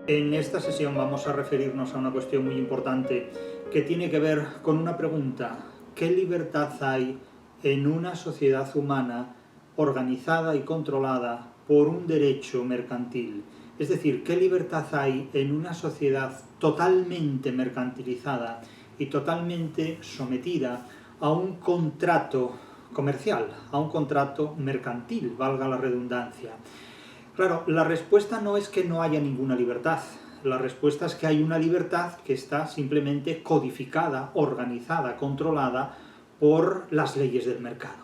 En esta sesión vamos a referirnos a una cuestión muy importante que tiene que ver con una pregunta: ¿qué libertad hay en una sociedad humana organizada y controlada por un derecho mercantil? Es decir, ¿qué libertad hay en una sociedad totalmente mercantilizada y totalmente sometida a un contrato comercial, a un contrato mercantil, valga la redundancia? Claro, la respuesta no es que no haya ninguna libertad. La respuesta es que hay una libertad que está simplemente codificada, organizada, controlada por las leyes del mercado.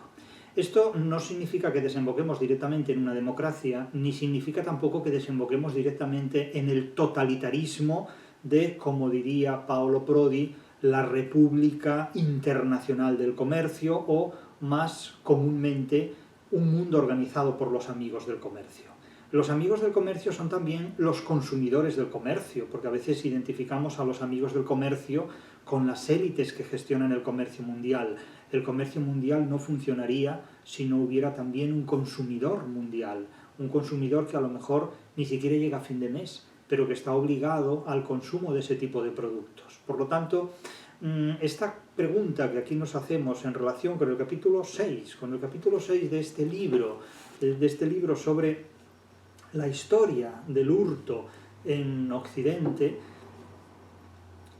Esto no significa que desemboquemos directamente en una democracia, ni significa tampoco que desemboquemos directamente en el totalitarismo de, como diría Paolo Prodi, la República Internacional del Comercio, o más comúnmente un mundo organizado por los amigos del comercio. Los amigos del comercio son también los consumidores del comercio, porque a veces identificamos a los amigos del comercio con las élites que gestionan el comercio mundial. El comercio mundial no funcionaría si no hubiera también un consumidor mundial, un consumidor que a lo mejor ni siquiera llega a fin de mes, pero que está obligado al consumo de ese tipo de productos. Por lo tanto, esta pregunta que aquí nos hacemos en relación con el capítulo 6, de este libro sobre la historia del hurto en Occidente,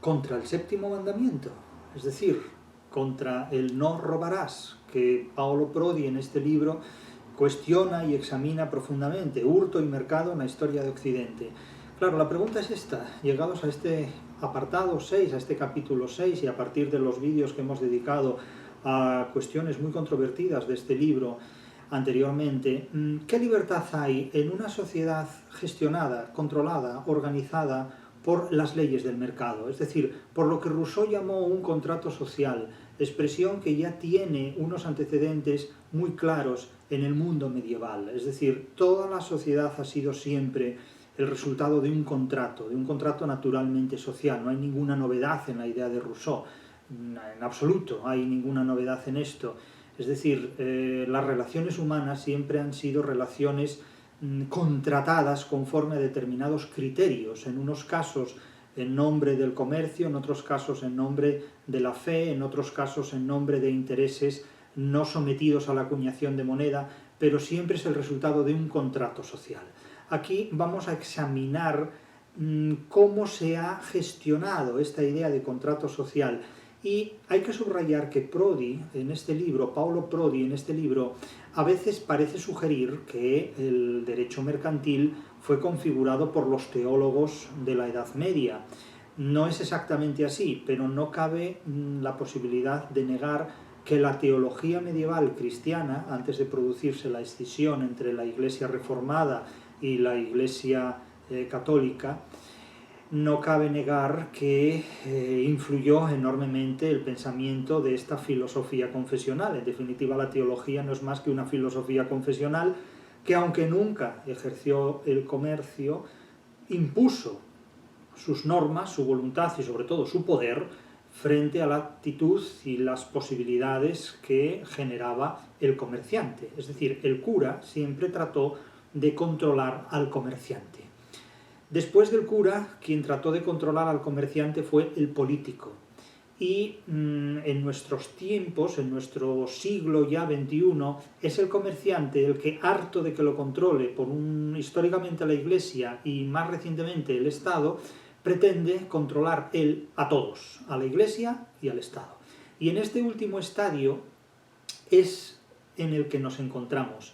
contra el séptimo mandamiento, es decir, contra el no robarás, que Paolo Prodi en este libro cuestiona y examina profundamente: hurto y mercado en la historia de Occidente. Claro, la pregunta es esta: llegados a este apartado 6, a este capítulo 6, y a partir de los vídeos que hemos dedicado a cuestiones muy controvertidas de este libro anteriormente, ¿qué libertad hay en una sociedad gestionada, controlada, organizada por las leyes del mercado? Es decir, por lo que Rousseau llamó un contrato social, expresión que ya tiene unos antecedentes muy claros en el mundo medieval. Es decir, toda la sociedad ha sido siempre el resultado de un contrato naturalmente social. No hay ninguna novedad en la idea de Rousseau, en absoluto hay ninguna novedad en esto. Es decir, las relaciones humanas siempre han sido relaciones contratadas conforme a determinados criterios, en unos casos en nombre del comercio, en otros casos en nombre de la fe, en otros casos en nombre de intereses no sometidos a la acuñación de moneda, pero siempre es el resultado de un contrato social. Aquí vamos a examinar cómo se ha gestionado esta idea de contrato social. Y hay que subrayar que Paolo Prodi en este libro, a veces parece sugerir que el derecho mercantil fue configurado por los teólogos de la Edad Media. No es exactamente así, pero no cabe la posibilidad de negar que la teología medieval cristiana, antes de producirse la escisión entre la Iglesia reformada y la Iglesia católica, no cabe negar que influyó enormemente el pensamiento de esta filosofía confesional. En definitiva, la teología no es más que una filosofía confesional que, aunque nunca ejerció el comercio, impuso sus normas, su voluntad y sobre todo su poder frente a la actitud y las posibilidades que generaba el comerciante. Es decir, el cura siempre trató de controlar al comerciante. Después del cura, quien trató de controlar al comerciante fue el político. Y en nuestros tiempos, en nuestro siglo ya XXI, es el comerciante el que, harto de que lo controle históricamente la Iglesia y más recientemente el Estado, pretende controlar él a todos, a la Iglesia y al Estado. Y en este último estadio es en el que nos encontramos.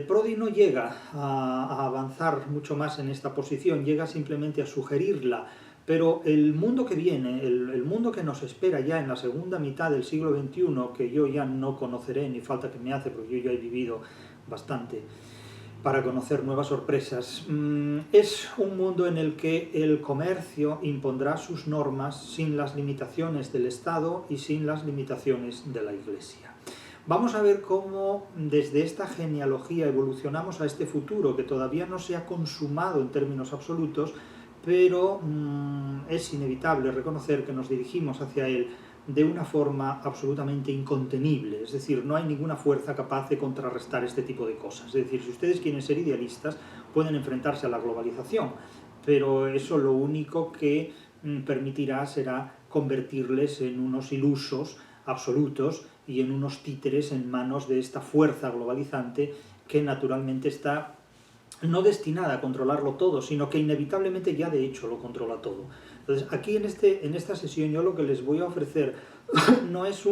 Prodi no llega a avanzar mucho más en esta posición, llega simplemente a sugerirla, pero el mundo que viene, el mundo que nos espera ya en la segunda mitad del siglo XXI, que yo ya no conoceré, ni falta que me hace, porque yo ya he vivido bastante para conocer nuevas sorpresas, es un mundo en el que el comercio impondrá sus normas sin las limitaciones del Estado y sin las limitaciones de la Iglesia. Vamos a ver cómo desde esta genealogía evolucionamos a este futuro que todavía no se ha consumado en términos absolutos, pero es inevitable reconocer que nos dirigimos hacia él de una forma absolutamente incontenible. Es decir, no hay ninguna fuerza capaz de contrarrestar este tipo de cosas. Es decir, si ustedes quieren ser idealistas, pueden enfrentarse a la globalización, pero eso lo único que permitirá será convertirles en unos ilusos absolutos y en unos títeres en manos de esta fuerza globalizante que naturalmente está no destinada a controlarlo todo, sino que inevitablemente ya de hecho lo controla todo. Entonces, aquí en esta sesión yo lo que les voy a ofrecer no es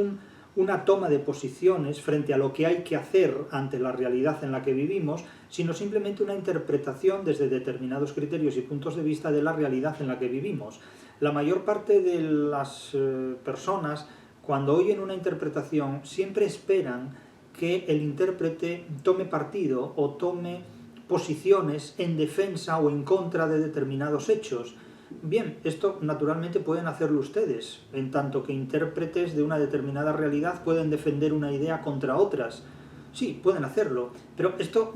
una toma de posiciones frente a lo que hay que hacer ante la realidad en la que vivimos, sino simplemente una interpretación desde determinados criterios y puntos de vista de la realidad en la que vivimos. La mayor parte de las personas, cuando oyen una interpretación, siempre esperan que el intérprete tome partido o tome posiciones en defensa o en contra de determinados hechos. Bien, esto naturalmente pueden hacerlo ustedes, en tanto que intérpretes de una determinada realidad pueden defender una idea contra otras. Sí, pueden hacerlo, pero esto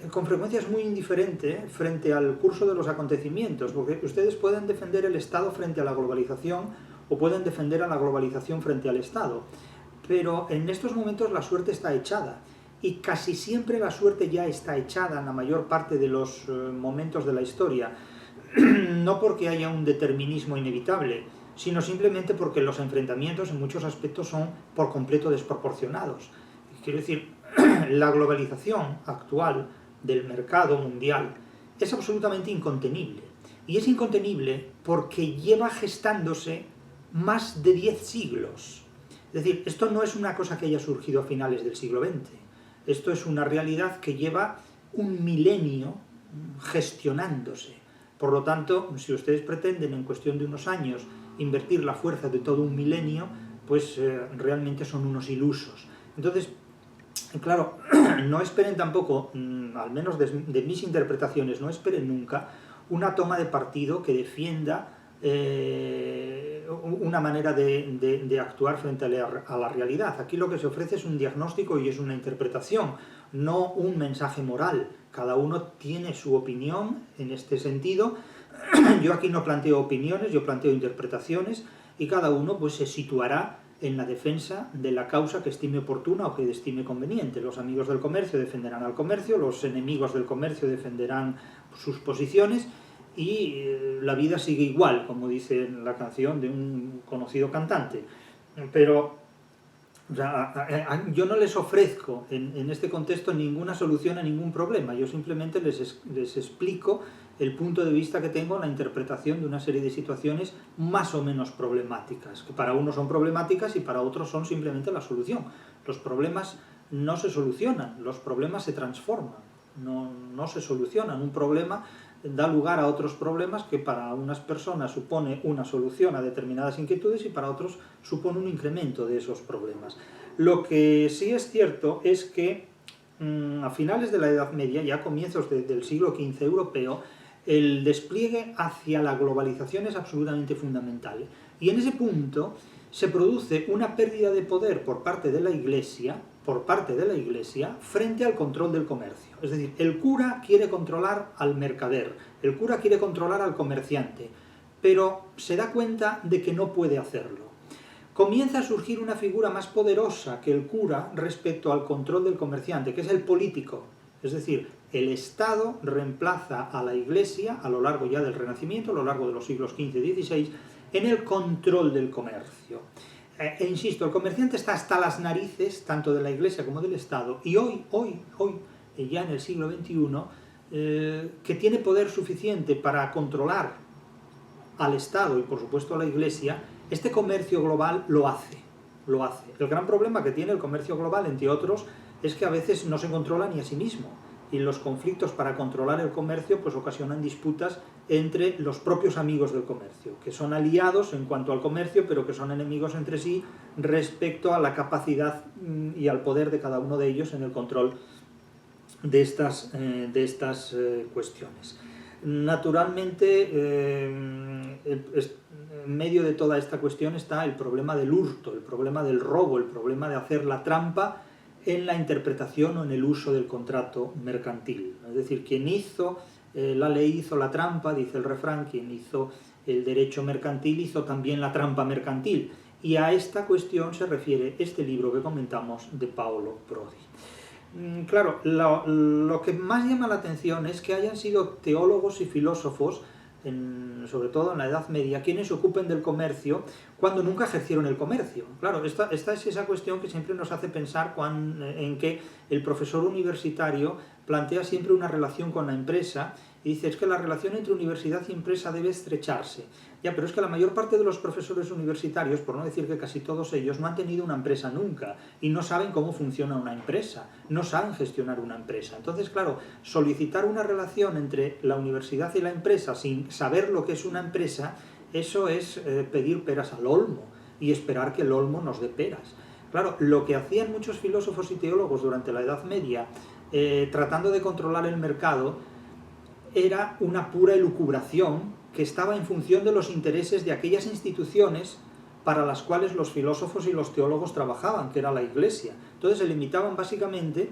con frecuencia es muy indiferente frente al curso de los acontecimientos, porque ustedes pueden defender el Estado frente a la globalización o pueden defender a la globalización frente al Estado, pero en estos momentos la suerte está echada. Y casi siempre la suerte ya está echada en la mayor parte de los momentos de la historia, no porque haya un determinismo inevitable, sino simplemente porque los enfrentamientos en muchos aspectos son por completo desproporcionados. Quiero decir, la globalización actual del mercado mundial es absolutamente incontenible. Y es incontenible porque lleva gestándose más de 10 siglos. Es decir, esto no es una cosa que haya surgido a finales del siglo XX. Esto es una realidad que lleva un milenio gestionándose. Por lo tanto, si ustedes pretenden en cuestión de unos años invertir la fuerza de todo un milenio, pues realmente son unos ilusos. Entonces, claro, no esperen tampoco, al menos de mis interpretaciones, no esperen nunca una toma de partido que defienda una manera de actuar frente a la realidad. Aquí lo que se ofrece es un diagnóstico y es una interpretación, no un mensaje moral. Cada uno tiene su opinión en este sentido. Yo aquí no planteo opiniones, yo planteo interpretaciones y cada uno pues se situará en la defensa de la causa que estime oportuna o que estime conveniente. Los amigos del comercio defenderán al comercio, los enemigos del comercio defenderán sus posiciones y la vida sigue igual, como dice la canción de un conocido cantante. Pero o sea, yo no les ofrezco en este contexto ninguna solución a ningún problema, yo simplemente les explico el punto de vista que tengo en la interpretación de una serie de situaciones más o menos problemáticas, que para unos son problemáticas y para otros son simplemente la solución. Los problemas no se solucionan, los problemas se transforman, no se solucionan. Un problema da lugar a otros problemas que para unas personas supone una solución a determinadas inquietudes y para otros supone un incremento de esos problemas. Lo que sí es cierto es que a finales de la Edad Media, ya a comienzos del siglo XV europeo, el despliegue hacia la globalización es absolutamente fundamental. Y en ese punto se produce una pérdida de poder por parte de la Iglesia frente al control del comercio. Es decir, el cura quiere controlar al mercader, el cura quiere controlar al comerciante, pero se da cuenta de que no puede hacerlo. Comienza a surgir una figura más poderosa que el cura respecto al control del comerciante, que es el político. Es decir, el Estado reemplaza a la Iglesia a lo largo ya del Renacimiento, a lo largo de los siglos XV y XVI, en el control del comercio. E insisto, el comerciante está hasta las narices, tanto de la Iglesia como del Estado, y hoy, ya en el siglo XXI, que tiene poder suficiente para controlar al Estado y por supuesto a la Iglesia, este comercio global lo hace. El gran problema que tiene el comercio global, entre otros, es que a veces no se controla ni a sí mismo. Y los conflictos para controlar el comercio pues ocasionan disputas entre los propios amigos del comercio, que son aliados en cuanto al comercio, pero que son enemigos entre sí respecto a la capacidad y al poder de cada uno de ellos en el control de estas cuestiones. Naturalmente, en medio de toda esta cuestión está el problema del hurto, el problema del robo, el problema de hacer la trampa en la interpretación o en el uso del contrato mercantil. Es decir, quien hizo la ley hizo la trampa, dice el refrán, quien hizo el derecho mercantil hizo también la trampa mercantil. Y a esta cuestión se refiere este libro que comentamos de Paolo Prodi. Claro, lo que más llama la atención es que hayan sido teólogos y filósofos sobre todo en la Edad Media, quienes se ocupen del comercio cuando nunca ejercieron el comercio. Claro, esta es esa cuestión que siempre nos hace pensar en que el profesor universitario plantea siempre una relación con la empresa y dice, es que la relación entre universidad y empresa debe estrecharse. Ya, pero es que la mayor parte de los profesores universitarios, por no decir que casi todos ellos, no han tenido una empresa nunca y no saben cómo funciona una empresa, no saben gestionar una empresa. Entonces, claro, solicitar una relación entre la universidad y la empresa sin saber lo que es una empresa, eso es pedir peras al olmo y esperar que el olmo nos dé peras. Claro, lo que hacían muchos filósofos y teólogos durante la Edad Media, tratando de controlar el mercado, era una pura elucubración que estaba en función de los intereses de aquellas instituciones para las cuales los filósofos y los teólogos trabajaban, que era la Iglesia. Entonces se limitaban básicamente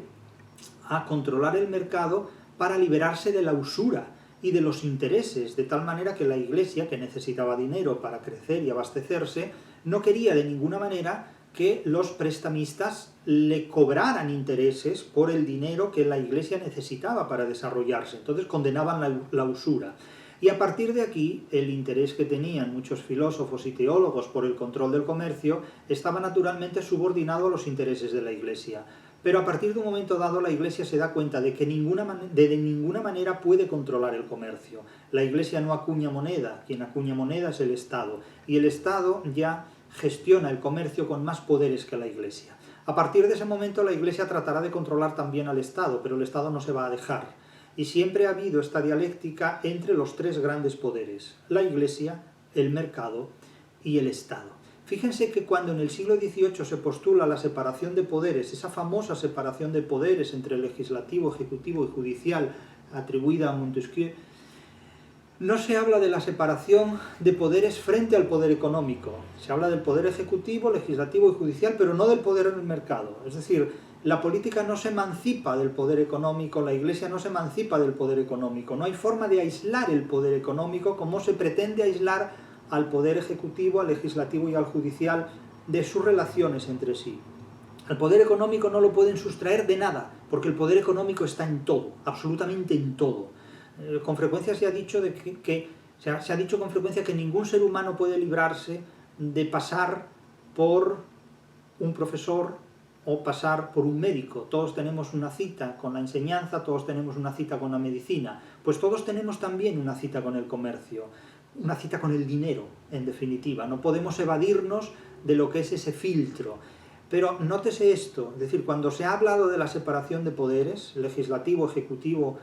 a controlar el mercado para liberarse de la usura y de los intereses, de tal manera que la Iglesia, que necesitaba dinero para crecer y abastecerse, no quería de ninguna manera que los prestamistas le cobraran intereses por el dinero que la Iglesia necesitaba para desarrollarse. Entonces condenaban la usura. Y a partir de aquí, el interés que tenían muchos filósofos y teólogos por el control del comercio estaba naturalmente subordinado a los intereses de la Iglesia. Pero a partir de un momento dado, la Iglesia se da cuenta de que de ninguna manera puede controlar el comercio. La Iglesia no acuña moneda, quien acuña moneda es el Estado. Y el Estado ya gestiona el comercio con más poderes que la Iglesia. A partir de ese momento la Iglesia tratará de controlar también al Estado, pero el Estado no se va a dejar. Y siempre ha habido esta dialéctica entre los tres grandes poderes, la Iglesia, el mercado y el Estado. Fíjense que cuando en el siglo XVIII se postula la separación de poderes, esa famosa separación de poderes entre legislativo, ejecutivo y judicial atribuida a Montesquieu, no se habla de la separación de poderes frente al poder económico. Se habla del poder ejecutivo, legislativo y judicial, pero no del poder en el mercado. Es decir, la política no se emancipa del poder económico, la Iglesia no se emancipa del poder económico. No hay forma de aislar el poder económico como se pretende aislar al poder ejecutivo, al legislativo y al judicial de sus relaciones entre sí. Al poder económico no lo pueden sustraer de nada, porque el poder económico está en todo, absolutamente en todo. Con frecuencia se ha dicho se ha dicho con frecuencia que ningún ser humano puede librarse de pasar por un profesor o pasar por un médico. Todos tenemos una cita con la enseñanza, todos tenemos una cita con la medicina. Pues todos tenemos también una cita con el comercio, una cita con el dinero, en definitiva. No podemos evadirnos de lo que es ese filtro. Pero nótese esto, es decir, cuando se ha hablado de la separación de poderes, legislativo, ejecutivo,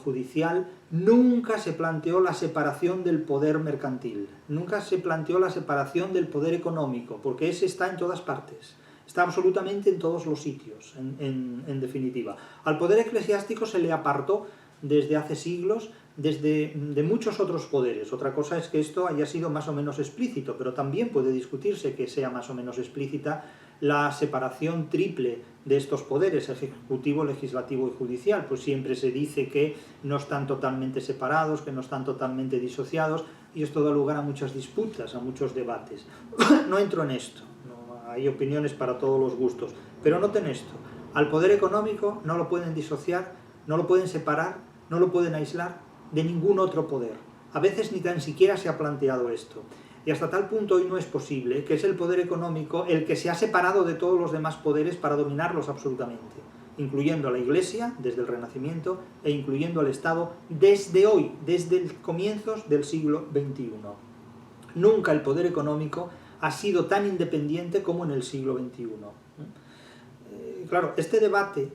judicial, nunca se planteó la separación del poder mercantil, nunca se planteó la separación del poder económico, porque ese está en todas partes, está absolutamente en todos los sitios, en definitiva. Al poder eclesiástico se le apartó desde hace siglos de muchos otros poderes. Otra cosa es que esto haya sido más o menos explícito, pero también puede discutirse que sea más o menos explícita la separación triple de estos poderes, ejecutivo, legislativo y judicial. Pues siempre se dice que no están totalmente separados, que no están totalmente disociados, y esto da lugar a muchas disputas, a muchos debates. No entro en esto, no, hay opiniones para todos los gustos, pero noten esto, al poder económico no lo pueden disociar, no lo pueden separar, no lo pueden aislar de ningún otro poder. A veces ni tan siquiera se ha planteado esto. Y hasta tal punto hoy no es posible, que es el poder económico el que se ha separado de todos los demás poderes para dominarlos absolutamente, incluyendo a la Iglesia desde el Renacimiento e incluyendo al Estado desde hoy, desde comienzos del siglo XXI. Nunca el poder económico ha sido tan independiente como en el siglo XXI. Claro, este debate,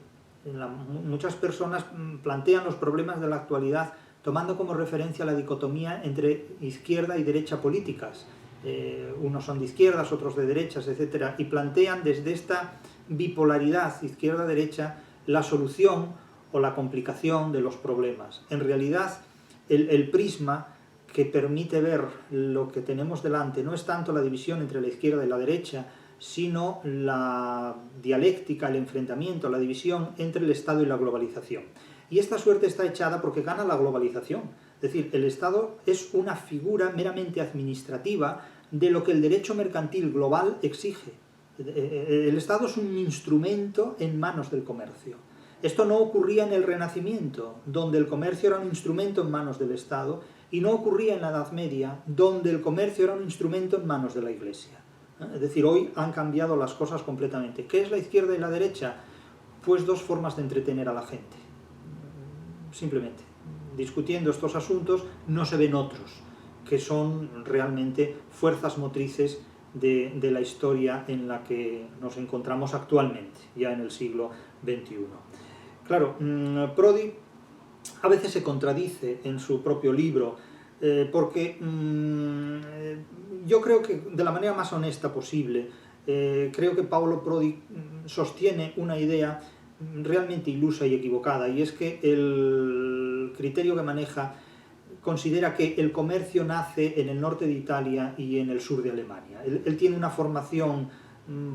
muchas personas plantean los problemas de la actualidad tomando como referencia la dicotomía entre izquierda y derecha políticas. Unos son de izquierdas, otros de derechas, etc. Y plantean desde esta bipolaridad izquierda-derecha la solución o la complicación de los problemas. En realidad, el prisma que permite ver lo que tenemos delante no es tanto la división entre la izquierda y la derecha, sino la dialéctica, el enfrentamiento, la división entre el Estado y la globalización. Y esta suerte está echada porque gana la globalización. Es decir, el Estado es una figura meramente administrativa de lo que el derecho mercantil global exige. El Estado es un instrumento en manos del comercio. Esto no ocurría en el Renacimiento, donde el comercio era un instrumento en manos del Estado, y no ocurría en la Edad Media, donde el comercio era un instrumento en manos de la Iglesia. Es decir, hoy han cambiado las cosas completamente. ¿Qué es la izquierda y la derecha? Pues dos formas de entretener a la gente. Simplemente, discutiendo estos asuntos no se ven otros, que son realmente fuerzas motrices de la historia en la que nos encontramos actualmente, ya en el siglo XXI. Claro, Prodi a veces se contradice en su propio libro, porque yo creo que de la manera más honesta posible, creo que Paolo Prodi sostiene una idea realmente ilusa y equivocada, y es que el criterio que maneja considera que el comercio nace en el norte de Italia y en el sur de Alemania. Él tiene una formación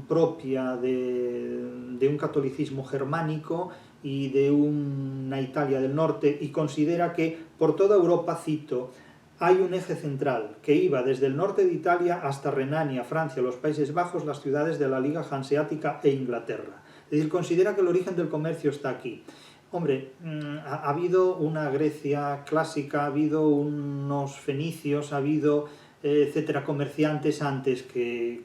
propia de un catolicismo germánico y de una Italia del norte, y considera que por toda Europa, cito, hay un eje central que iba desde el norte de Italia hasta Renania, Francia, los Países Bajos, las ciudades de la Liga Hanseática e Inglaterra. Es decir, considera que el origen del comercio está aquí. Hombre, ha habido una Grecia clásica, ha habido unos fenicios, ha habido, etcétera, comerciantes antes que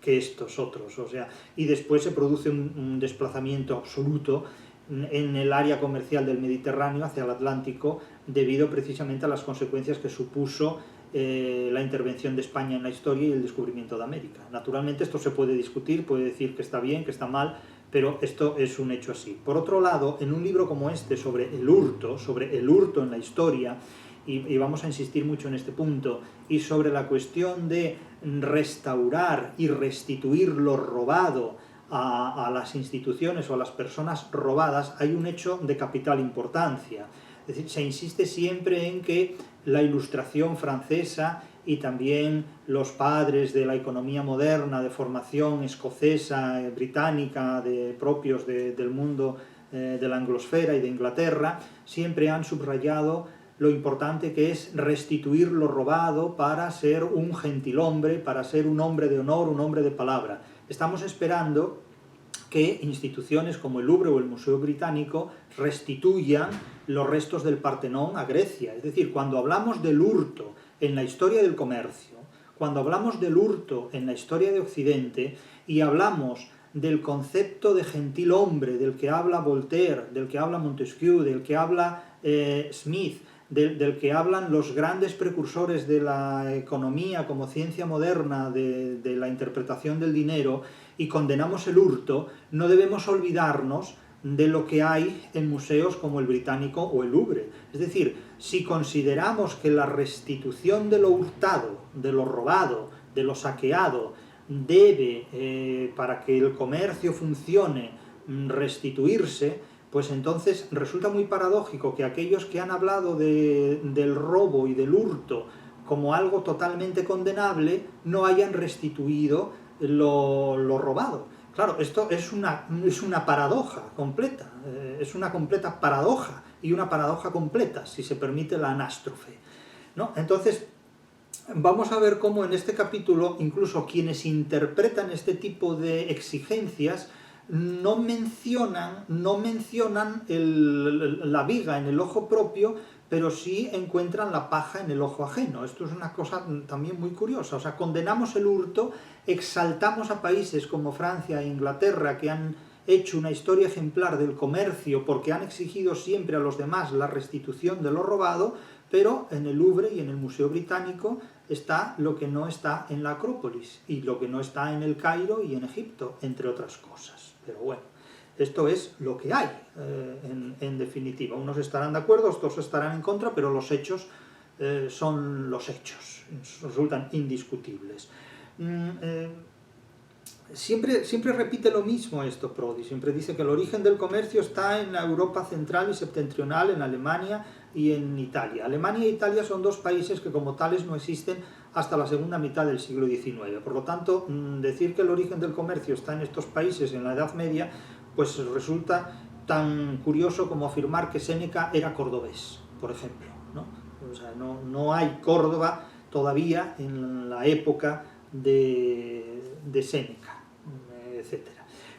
estos otros. O sea, y después se produce un desplazamiento absoluto en el área comercial del Mediterráneo hacia el Atlántico, debido precisamente a las consecuencias que supuso la intervención de España en la historia y el descubrimiento de América. Naturalmente esto se puede discutir, puede decir que está bien, que está mal, pero esto es un hecho así. Por otro lado, en un libro como este sobre el hurto en la historia, y vamos a insistir mucho en este punto, y sobre la cuestión de restaurar y restituir lo robado a las instituciones o a las personas robadas, hay un hecho de capital importancia. Es decir, se insiste siempre en que la Ilustración francesa y también los padres de la economía moderna, de formación escocesa, británica, propios del mundo de la anglosfera y de Inglaterra, siempre han subrayado lo importante que es restituir lo robado para ser un gentilhombre, para ser un hombre de honor, un hombre de palabra. Estamos esperando que instituciones como el Louvre o el Museo Británico restituyan los restos del Partenón a Grecia. Es decir, cuando hablamos del hurto en la historia del comercio, cuando hablamos del hurto en la historia de Occidente y hablamos del concepto de gentilhombre del que habla Voltaire, del que habla Montesquieu, del que habla Smith, del que hablan los grandes precursores de la economía como ciencia moderna, de la interpretación del dinero, y condenamos el hurto, no debemos olvidarnos de lo que hay en museos como el Británico o el Louvre. Es decir, si consideramos que la restitución de lo hurtado, de lo robado, de lo saqueado, debe, para que el comercio funcione, restituirse, pues entonces resulta muy paradójico que aquellos que han hablado del robo y del hurto como algo totalmente condenable no hayan restituido lo robado. Claro, esto es una paradoja completa, es una completa paradoja, y una paradoja completa, si se permite la anástrofe, ¿no? Entonces, vamos a ver cómo en este capítulo, incluso quienes interpretan este tipo de exigencias, no mencionan la viga en el ojo propio, pero sí encuentran la paja en el ojo ajeno. Esto es una cosa también muy curiosa. O sea, condenamos el hurto, exaltamos a países como Francia e Inglaterra, que han hecho una historia ejemplar del comercio porque han exigido siempre a los demás la restitución de lo robado, pero en el Louvre y en el Museo Británico está lo que no está en la Acrópolis y lo que no está en el Cairo y en Egipto, entre otras cosas. Pero bueno, esto es lo que hay, en definitiva. Unos estarán de acuerdo, otros estarán en contra, pero los hechos son los hechos, resultan indiscutibles. Siempre repite lo mismo esto Prodi, siempre dice que el origen del comercio está en la Europa central y septentrional, en Alemania y en Italia. Alemania e Italia son dos países que como tales no existen hasta la segunda mitad del siglo XIX. Por lo tanto, decir que el origen del comercio está en estos países en la Edad Media, pues resulta tan curioso como afirmar que Séneca era cordobés, por ejemplo, ¿no? O sea, no hay Córdoba todavía en la época de Séneca, etc.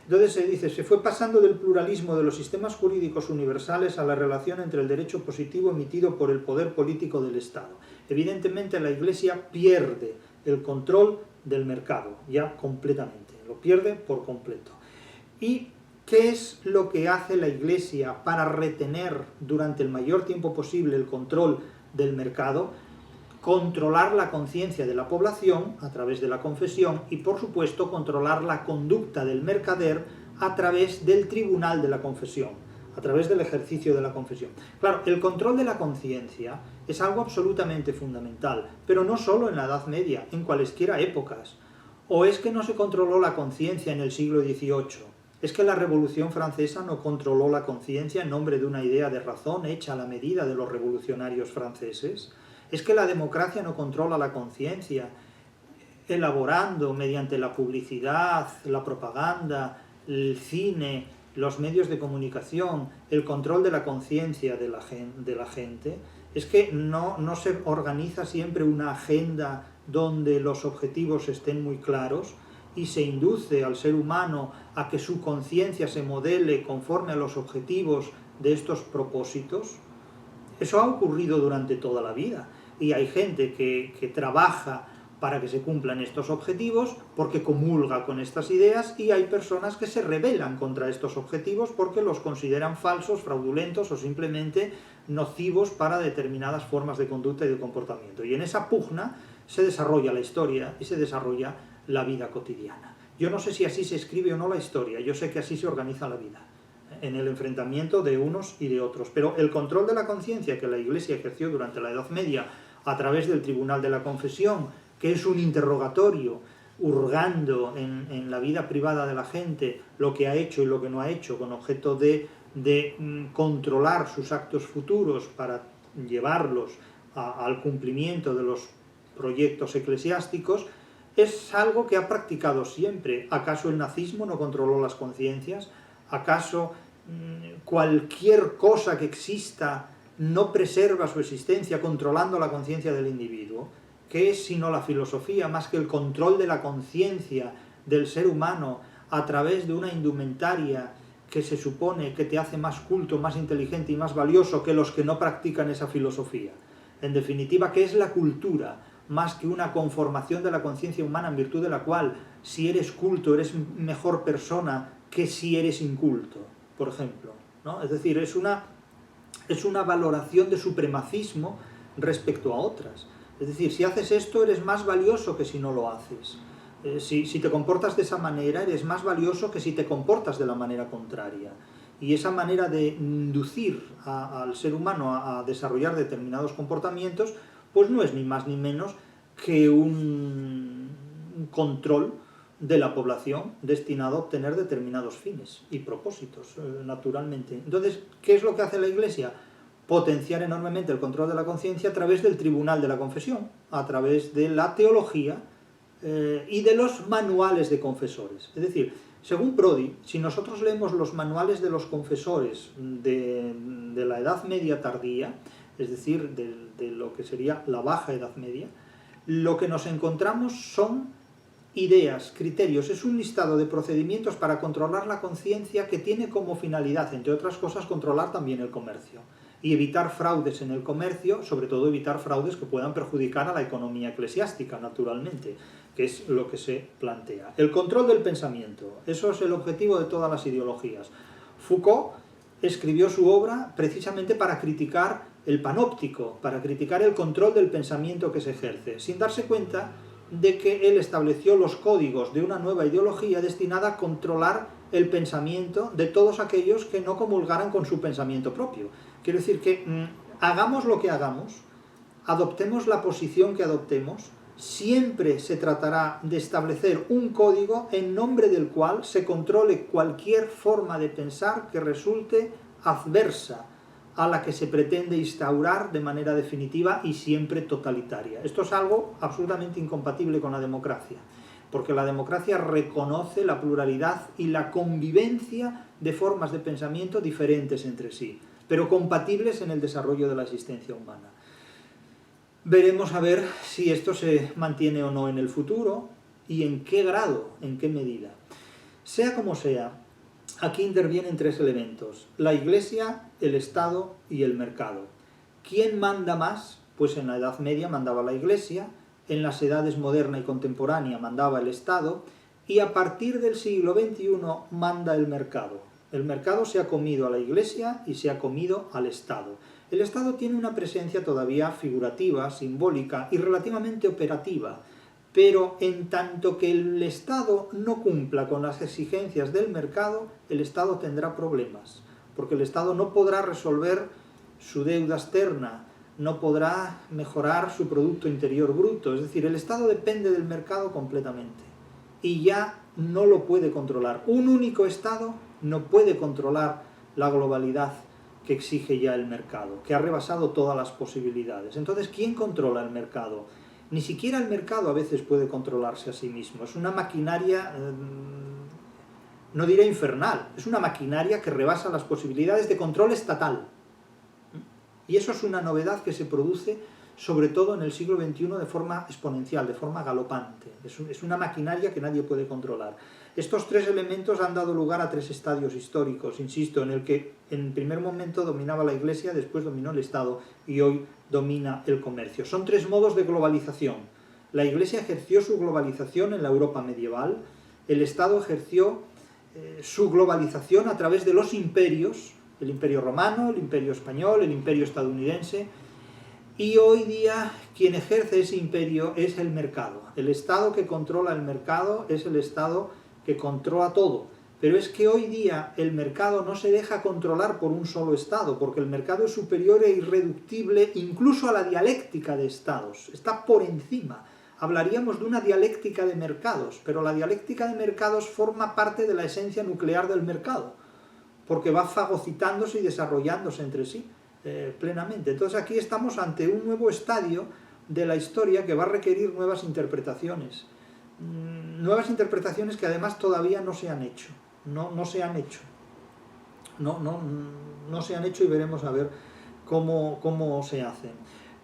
Entonces se dice, se fue pasando del pluralismo de los sistemas jurídicos universales a la relación entre el derecho positivo emitido por el poder político del Estado. Evidentemente la Iglesia pierde el control del mercado, ya completamente, lo pierde por completo. ¿Y qué es lo que hace la Iglesia para retener durante el mayor tiempo posible el control del mercado? Controlar la conciencia de la población a través de la confesión y, por supuesto, controlar la conducta del mercader a través del tribunal de la confesión, a través del ejercicio de la confesión. Claro, el control de la conciencia es algo absolutamente fundamental, pero no solo en la Edad Media, en cualesquiera épocas. ¿O es que no se controló la conciencia en el siglo XVIII? ¿Es que la Revolución Francesa no controló la conciencia en nombre de una idea de razón hecha a la medida de los revolucionarios franceses? ¿Es que la democracia no controla la conciencia, elaborando mediante la publicidad, la propaganda, el cine, los medios de comunicación, el control de la conciencia de la gente? ¿Es que no se organiza siempre una agenda donde los objetivos estén muy claros y se induce al ser humano a que su conciencia se modele conforme a los objetivos de estos propósitos? Eso ha ocurrido durante toda la vida y hay gente que trabaja para que se cumplan estos objetivos porque comulga con estas ideas, y hay personas que se rebelan contra estos objetivos porque los consideran falsos, fraudulentos o simplemente nocivos para determinadas formas de conducta y de comportamiento. Y en esa pugna se desarrolla la historia y se desarrolla la vida cotidiana. Yo no sé si así se escribe o no la historia, yo sé que así se organiza la vida, en el enfrentamiento de unos y de otros. Pero el control de la conciencia que la Iglesia ejerció durante la Edad Media a través del Tribunal de la Confesión, que es un interrogatorio hurgando en la vida privada de la gente lo que ha hecho y lo que no ha hecho, con objeto de controlar sus actos futuros para llevarlos al cumplimiento de los proyectos eclesiásticos, es algo que ha practicado siempre. ¿Acaso el nazismo no controló las conciencias? ¿Acaso cualquier cosa que exista no preserva su existencia controlando la conciencia del individuo? ¿Qué es sino la filosofía más que el control de la conciencia del ser humano a través de una indumentaria que se supone que te hace más culto, más inteligente y más valioso que los que no practican esa filosofía? En definitiva, ¿qué es la cultura más que una conformación de la conciencia humana en virtud de la cual, si eres culto, eres mejor persona que si eres inculto, por ejemplo, ¿no? Es decir, es una valoración de supremacismo respecto a otras. Es decir, si haces esto eres más valioso que si no lo haces. Si te comportas de esa manera eres más valioso que si te comportas de la manera contraria. Y esa manera de inducir al ser humano a desarrollar determinados comportamientos, pues no es ni más ni menos que un control de la población destinado a obtener determinados fines y propósitos, naturalmente. Entonces, ¿qué es lo que hace la Iglesia? Potenciar enormemente el control de la conciencia a través del Tribunal de la Confesión, a través de la teología y de los manuales de confesores. Es decir, según Prodi, si nosotros leemos los manuales de los confesores de la Edad Media tardía, es decir, de lo que sería la Baja Edad Media, lo que nos encontramos son ideas, criterios, es un listado de procedimientos para controlar la conciencia que tiene como finalidad, entre otras cosas, controlar también el comercio y evitar fraudes en el comercio, sobre todo evitar fraudes que puedan perjudicar a la economía eclesiástica, naturalmente, que es lo que se plantea. El control del pensamiento, eso es el objetivo de todas las ideologías. Foucault escribió su obra precisamente para criticar el panóptico, para criticar el control del pensamiento que se ejerce, sin darse cuenta de que él estableció los códigos de una nueva ideología destinada a controlar el pensamiento de todos aquellos que no comulgaran con su pensamiento propio. Quiero decir que hagamos lo que hagamos, adoptemos la posición que adoptemos, siempre se tratará de establecer un código en nombre del cual se controle cualquier forma de pensar que resulte adversa a la que se pretende instaurar de manera definitiva y siempre totalitaria. Esto es algo absolutamente incompatible con la democracia, porque la democracia reconoce la pluralidad y la convivencia de formas de pensamiento diferentes entre sí, pero compatibles en el desarrollo de la existencia humana. Veremos a ver si esto se mantiene o no en el futuro y en qué grado, en qué medida. Sea como sea, aquí intervienen tres elementos: la Iglesia, el Estado y el mercado. ¿Quién manda más? Pues en la Edad Media mandaba la Iglesia, en las edades moderna y contemporánea mandaba el Estado, y a partir del siglo XXI manda el mercado. El mercado se ha comido a la Iglesia y se ha comido al Estado. El Estado tiene una presencia todavía figurativa, simbólica y relativamente operativa, pero en tanto que el Estado no cumpla con las exigencias del mercado, el Estado tendrá problemas, porque el Estado no podrá resolver su deuda externa, no podrá mejorar su Producto Interior Bruto, es decir, el Estado depende del mercado completamente y ya no lo puede controlar. Un único Estado no puede controlar la globalidad que exige ya el mercado, que ha rebasado todas las posibilidades. Entonces, ¿quién controla el mercado? Ni siquiera el mercado a veces puede controlarse a sí mismo. Es una maquinaria, no diré infernal, es una maquinaria que rebasa las posibilidades de control estatal. Y eso es una novedad que se produce sobre todo en el siglo XXI de forma exponencial, de forma galopante. Es una maquinaria que nadie puede controlar. Estos tres elementos han dado lugar a tres estadios históricos, insisto, en el que en primer momento dominaba la Iglesia, después dominó el Estado y hoy domina el comercio. Son tres modos de globalización. La Iglesia ejerció su globalización en la Europa medieval, el Estado ejerció su globalización a través de los imperios, el Imperio Romano, el Imperio Español, el Imperio Estadounidense, y hoy día quien ejerce ese imperio es el mercado. El Estado que controla el mercado es el Estado que controla todo. Pero es que hoy día el mercado no se deja controlar por un solo Estado, porque el mercado es superior e irreductible incluso a la dialéctica de Estados. Está por encima. Hablaríamos de una dialéctica de mercados, pero la dialéctica de mercados forma parte de la esencia nuclear del mercado, porque va fagocitándose y desarrollándose entre sí plenamente. Entonces aquí estamos ante un nuevo estadio de la historia que va a requerir nuevas interpretaciones que además todavía no se han hecho, no se han hecho y veremos a ver cómo se hacen.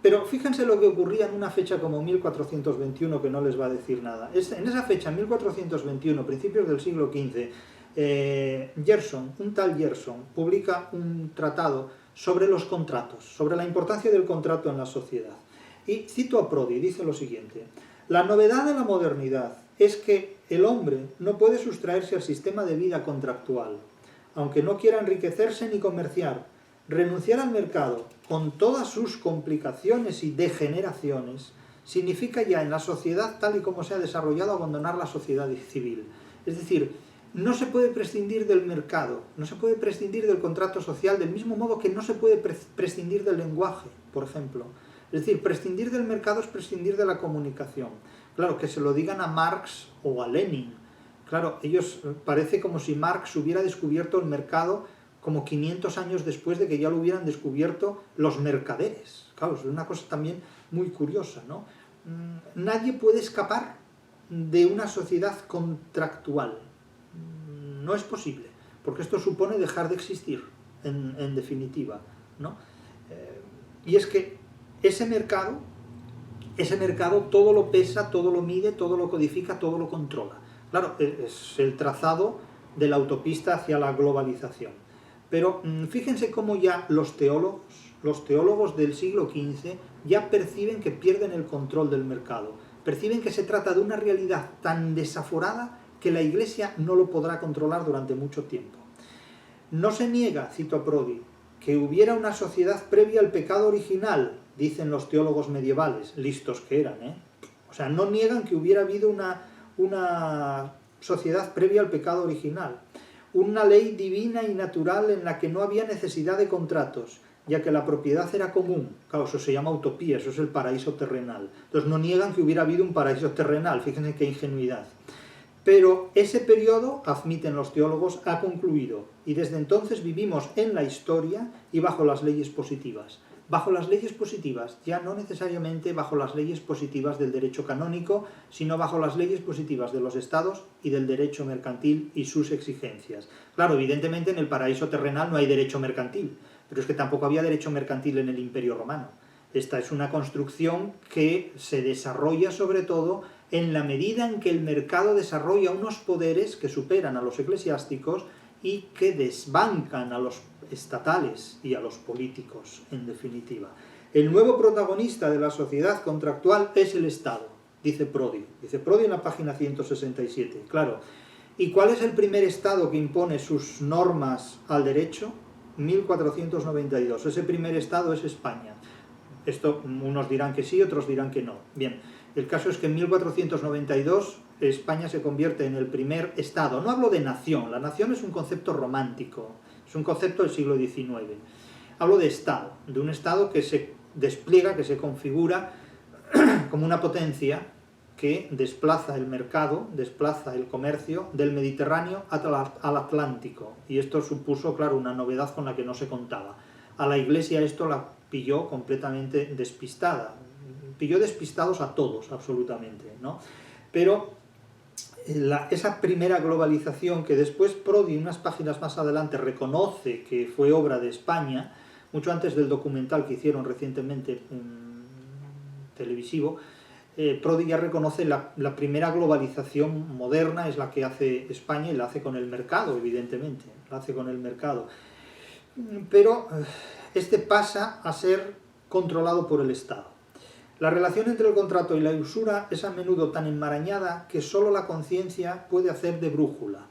Pero fíjense lo que ocurría en una fecha como 1421, que no les va a decir nada. En esa fecha, 1421, principios del siglo XV, un tal Gerson publica un tratado sobre los contratos, sobre la importancia del contrato en la sociedad. Y cito a Prodi, dice lo siguiente: la novedad de la modernidad es que el hombre no puede sustraerse al sistema de vida contractual, aunque no quiera enriquecerse ni comerciar. Renunciar al mercado, con todas sus complicaciones y degeneraciones, significa ya en la sociedad tal y como se ha desarrollado abandonar la sociedad civil. Es decir, no se puede prescindir del mercado, no se puede prescindir del contrato social, del mismo modo que no se puede prescindir del lenguaje, por ejemplo. Es decir, prescindir del mercado es prescindir de la comunicación. Claro, que se lo digan a Marx o a Lenin. Claro, ellos parece como si Marx hubiera descubierto el mercado como 500 años después de que ya lo hubieran descubierto los mercaderes. Claro, es una cosa también muy curiosa, ¿no? Nadie puede escapar de una sociedad contractual. No es posible, porque esto supone dejar de existir, en definitiva, ¿no? Y es que ese mercado todo lo pesa, todo lo mide, todo lo codifica, todo lo controla. Claro, es el trazado de la autopista hacia la globalización. Pero fíjense cómo ya los teólogos del siglo XV ya perciben que pierden el control del mercado, perciben que se trata de una realidad tan desaforada que la Iglesia no lo podrá controlar durante mucho tiempo. No se niega, cito a Prodi, que hubiera una sociedad previa al pecado original, dicen los teólogos medievales, listos que eran, O sea, no niegan que hubiera habido una sociedad previa al pecado original, una ley divina y natural en la que no había necesidad de contratos, ya que la propiedad era común. Claro, eso se llama utopía, eso es el paraíso terrenal. Entonces no niegan que hubiera habido un paraíso terrenal, fíjense qué ingenuidad. Pero ese periodo, admiten los teólogos, ha concluido, y desde entonces vivimos en la historia y bajo las leyes positivas. Bajo las leyes positivas, ya no necesariamente bajo las leyes positivas del derecho canónico, sino bajo las leyes positivas de los estados y del derecho mercantil y sus exigencias. Claro, evidentemente en el paraíso terrenal no hay derecho mercantil, pero es que tampoco había derecho mercantil en el Imperio Romano. Esta es una construcción que se desarrolla sobre todo en la medida en que el mercado desarrolla unos poderes que superan a los eclesiásticos y que desbancan a los estatales y a los políticos, en definitiva. El nuevo protagonista de la sociedad contractual es el Estado, dice Prodi. Dice Prodi en la página 167, claro. ¿Y cuál es el primer Estado que impone sus normas al derecho? 1492. Ese primer Estado es España. Esto unos dirán que sí, otros dirán que no. Bien, el caso es que en 1492 España se convierte en el primer Estado. No hablo de nación, la nación es un concepto romántico, es un concepto del siglo XIX. Hablo de Estado, de un Estado que se despliega, que se configura como una potencia que desplaza el mercado, desplaza el comercio del Mediterráneo al Atlántico. Y esto supuso, claro, una novedad con la que no se contaba. A la Iglesia esto la pilló completamente despistada. Pilló despistados a todos, absolutamente, ¿no? Pero esa primera globalización que después Prodi, unas páginas más adelante, reconoce que fue obra de España, mucho antes del documental que hicieron recientemente televisivo, Prodi ya reconoce la primera globalización moderna es la que hace España y la hace con el mercado, evidentemente, la hace con el mercado. Pero este pasa a ser controlado por el Estado. La relación entre el contrato y la usura es a menudo tan enmarañada que solo la conciencia puede hacer de brújula.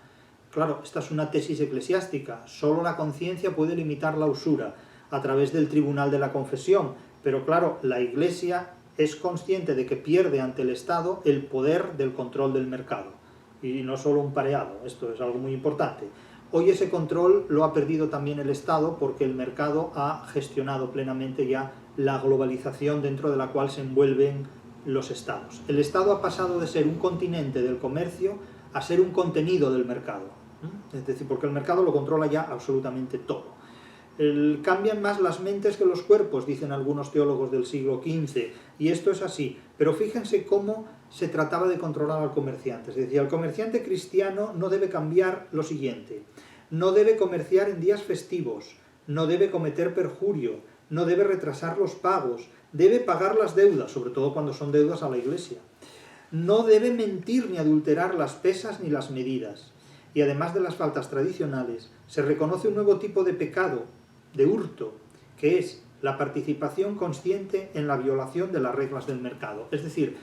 Claro, esta es una tesis eclesiástica, solo la conciencia puede limitar la usura a través del tribunal de la confesión, pero claro, la Iglesia es consciente de que pierde ante el Estado el poder del control del mercado, y no solo un pareado, esto es algo muy importante. Hoy ese control lo ha perdido también el Estado porque el mercado ha gestionado plenamente ya la globalización dentro de la cual se envuelven los Estados. El Estado ha pasado de ser un continente del comercio a ser un contenido del mercado, es decir, porque el mercado lo controla ya absolutamente todo. Cambian más las mentes que los cuerpos, dicen algunos teólogos del siglo XV, y esto es así, pero fíjense cómo se trataba de controlar al comerciante. Es decir, el comerciante cristiano no debe cambiar lo siguiente: no debe comerciar en días festivos, no debe cometer perjurio, no debe retrasar los pagos, debe pagar las deudas, sobre todo cuando son deudas a la Iglesia, no debe mentir ni adulterar las pesas ni las medidas. Y además de las faltas tradicionales, se reconoce un nuevo tipo de pecado, de hurto, que es la participación consciente en la violación de las reglas del mercado. Es decir,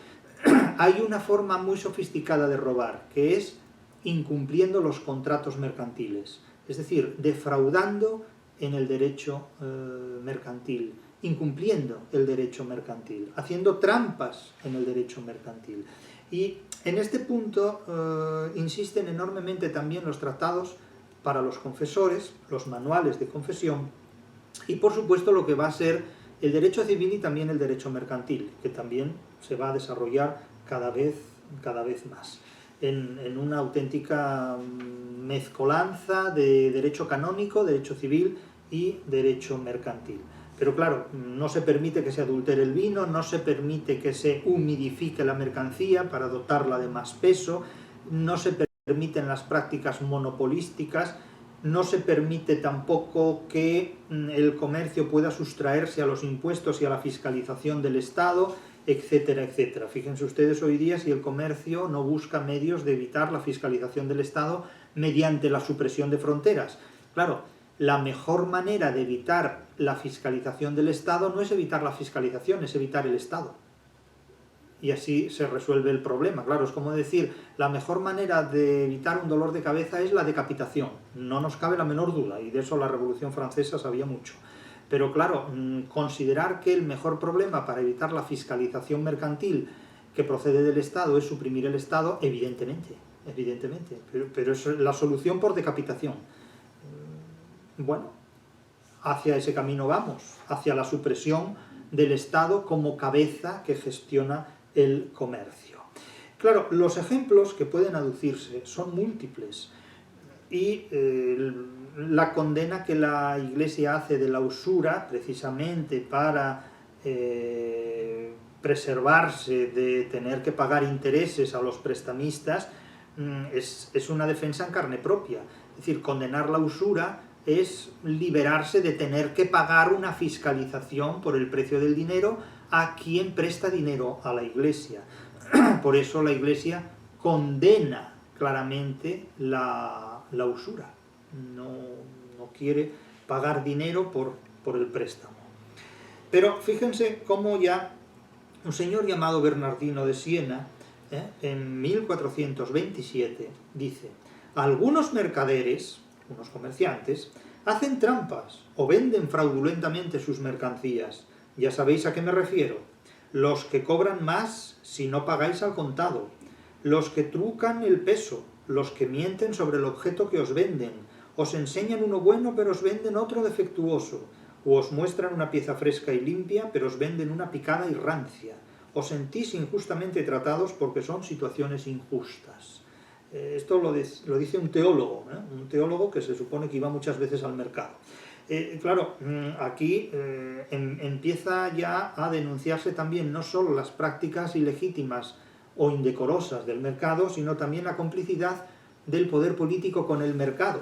hay una forma muy sofisticada de robar, que es incumpliendo los contratos mercantiles, es decir, defraudando en el derecho mercantil, incumpliendo el derecho mercantil, haciendo trampas en el derecho mercantil. Y en este punto insisten enormemente también los tratados para los confesores, los manuales de confesión, y por supuesto lo que va a ser el derecho civil y también el derecho mercantil, que también se va a desarrollar cada vez más, en una auténtica mezcolanza de derecho canónico, derecho civil y derecho mercantil. Pero claro, no se permite que se adultere el vino, no se permite que se humidifique la mercancía para dotarla de más peso, no se permiten las prácticas monopolísticas, no se permite tampoco que el comercio pueda sustraerse a los impuestos y a la fiscalización del Estado, etcétera, etcétera. Fíjense ustedes hoy día si el comercio no busca medios de evitar la fiscalización del Estado mediante la supresión de fronteras. Claro, la mejor manera de evitar la fiscalización del Estado no es evitar la fiscalización, es evitar el Estado. Y así se resuelve el problema. Claro, es como decir, la mejor manera de evitar un dolor de cabeza es la decapitación. No nos cabe la menor duda, y de eso la Revolución Francesa sabía mucho. Pero claro, considerar que el mejor problema para evitar la fiscalización mercantil que procede del Estado es suprimir el Estado, evidentemente. Pero es la solución por decapitación. Bueno, hacia ese camino vamos, hacia la supresión del Estado como cabeza que gestiona el comercio. Claro, los ejemplos que pueden aducirse son múltiples y la condena que la Iglesia hace de la usura, precisamente para preservarse de tener que pagar intereses a los prestamistas, es una defensa en carne propia. Es decir, condenar la usura es liberarse de tener que pagar una fiscalización por el precio del dinero a quien presta dinero a la Iglesia. Por eso la Iglesia condena claramente la usura. No quiere pagar dinero por el préstamo. Pero fíjense cómo ya un señor llamado Bernardino de Siena, en 1427, dice: algunos mercaderes, unos comerciantes, hacen trampas o venden fraudulentamente sus mercancías. Ya sabéis a qué me refiero. Los que cobran más si no pagáis al contado, los que trucan el peso, los que mienten sobre el objeto que os venden, os enseñan uno bueno pero os venden otro defectuoso, o os muestran una pieza fresca y limpia pero os venden una picada y rancia. Os sentís injustamente tratados porque son situaciones injustas. Esto lo dice un teólogo que se supone que iba muchas veces al mercado. Claro, aquí empieza ya a denunciarse también no solo las prácticas ilegítimas o indecorosas del mercado, sino también la complicidad del poder político con el mercado.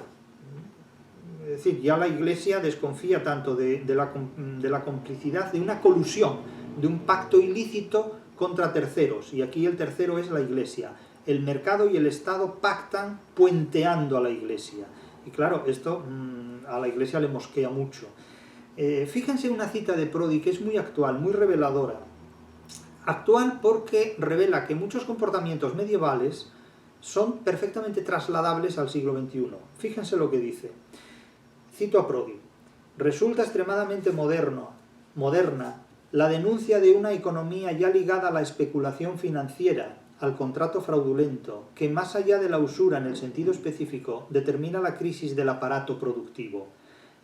Es decir, ya la Iglesia desconfía tanto de la complicidad, de una colusión, de un pacto ilícito contra terceros, y aquí el tercero es la Iglesia. El mercado y el Estado pactan puenteando a la Iglesia. Y claro, esto a la Iglesia le mosquea mucho. Fíjense una cita de Prodi que es muy actual, muy reveladora. Actual porque revela que muchos comportamientos medievales son perfectamente trasladables al siglo XXI. Fíjense lo que dice. Cito a Prodi: resulta extremadamente moderna la denuncia de una economía ya ligada a la especulación financiera, al contrato fraudulento, que más allá de la usura en el sentido específico, determina la crisis del aparato productivo.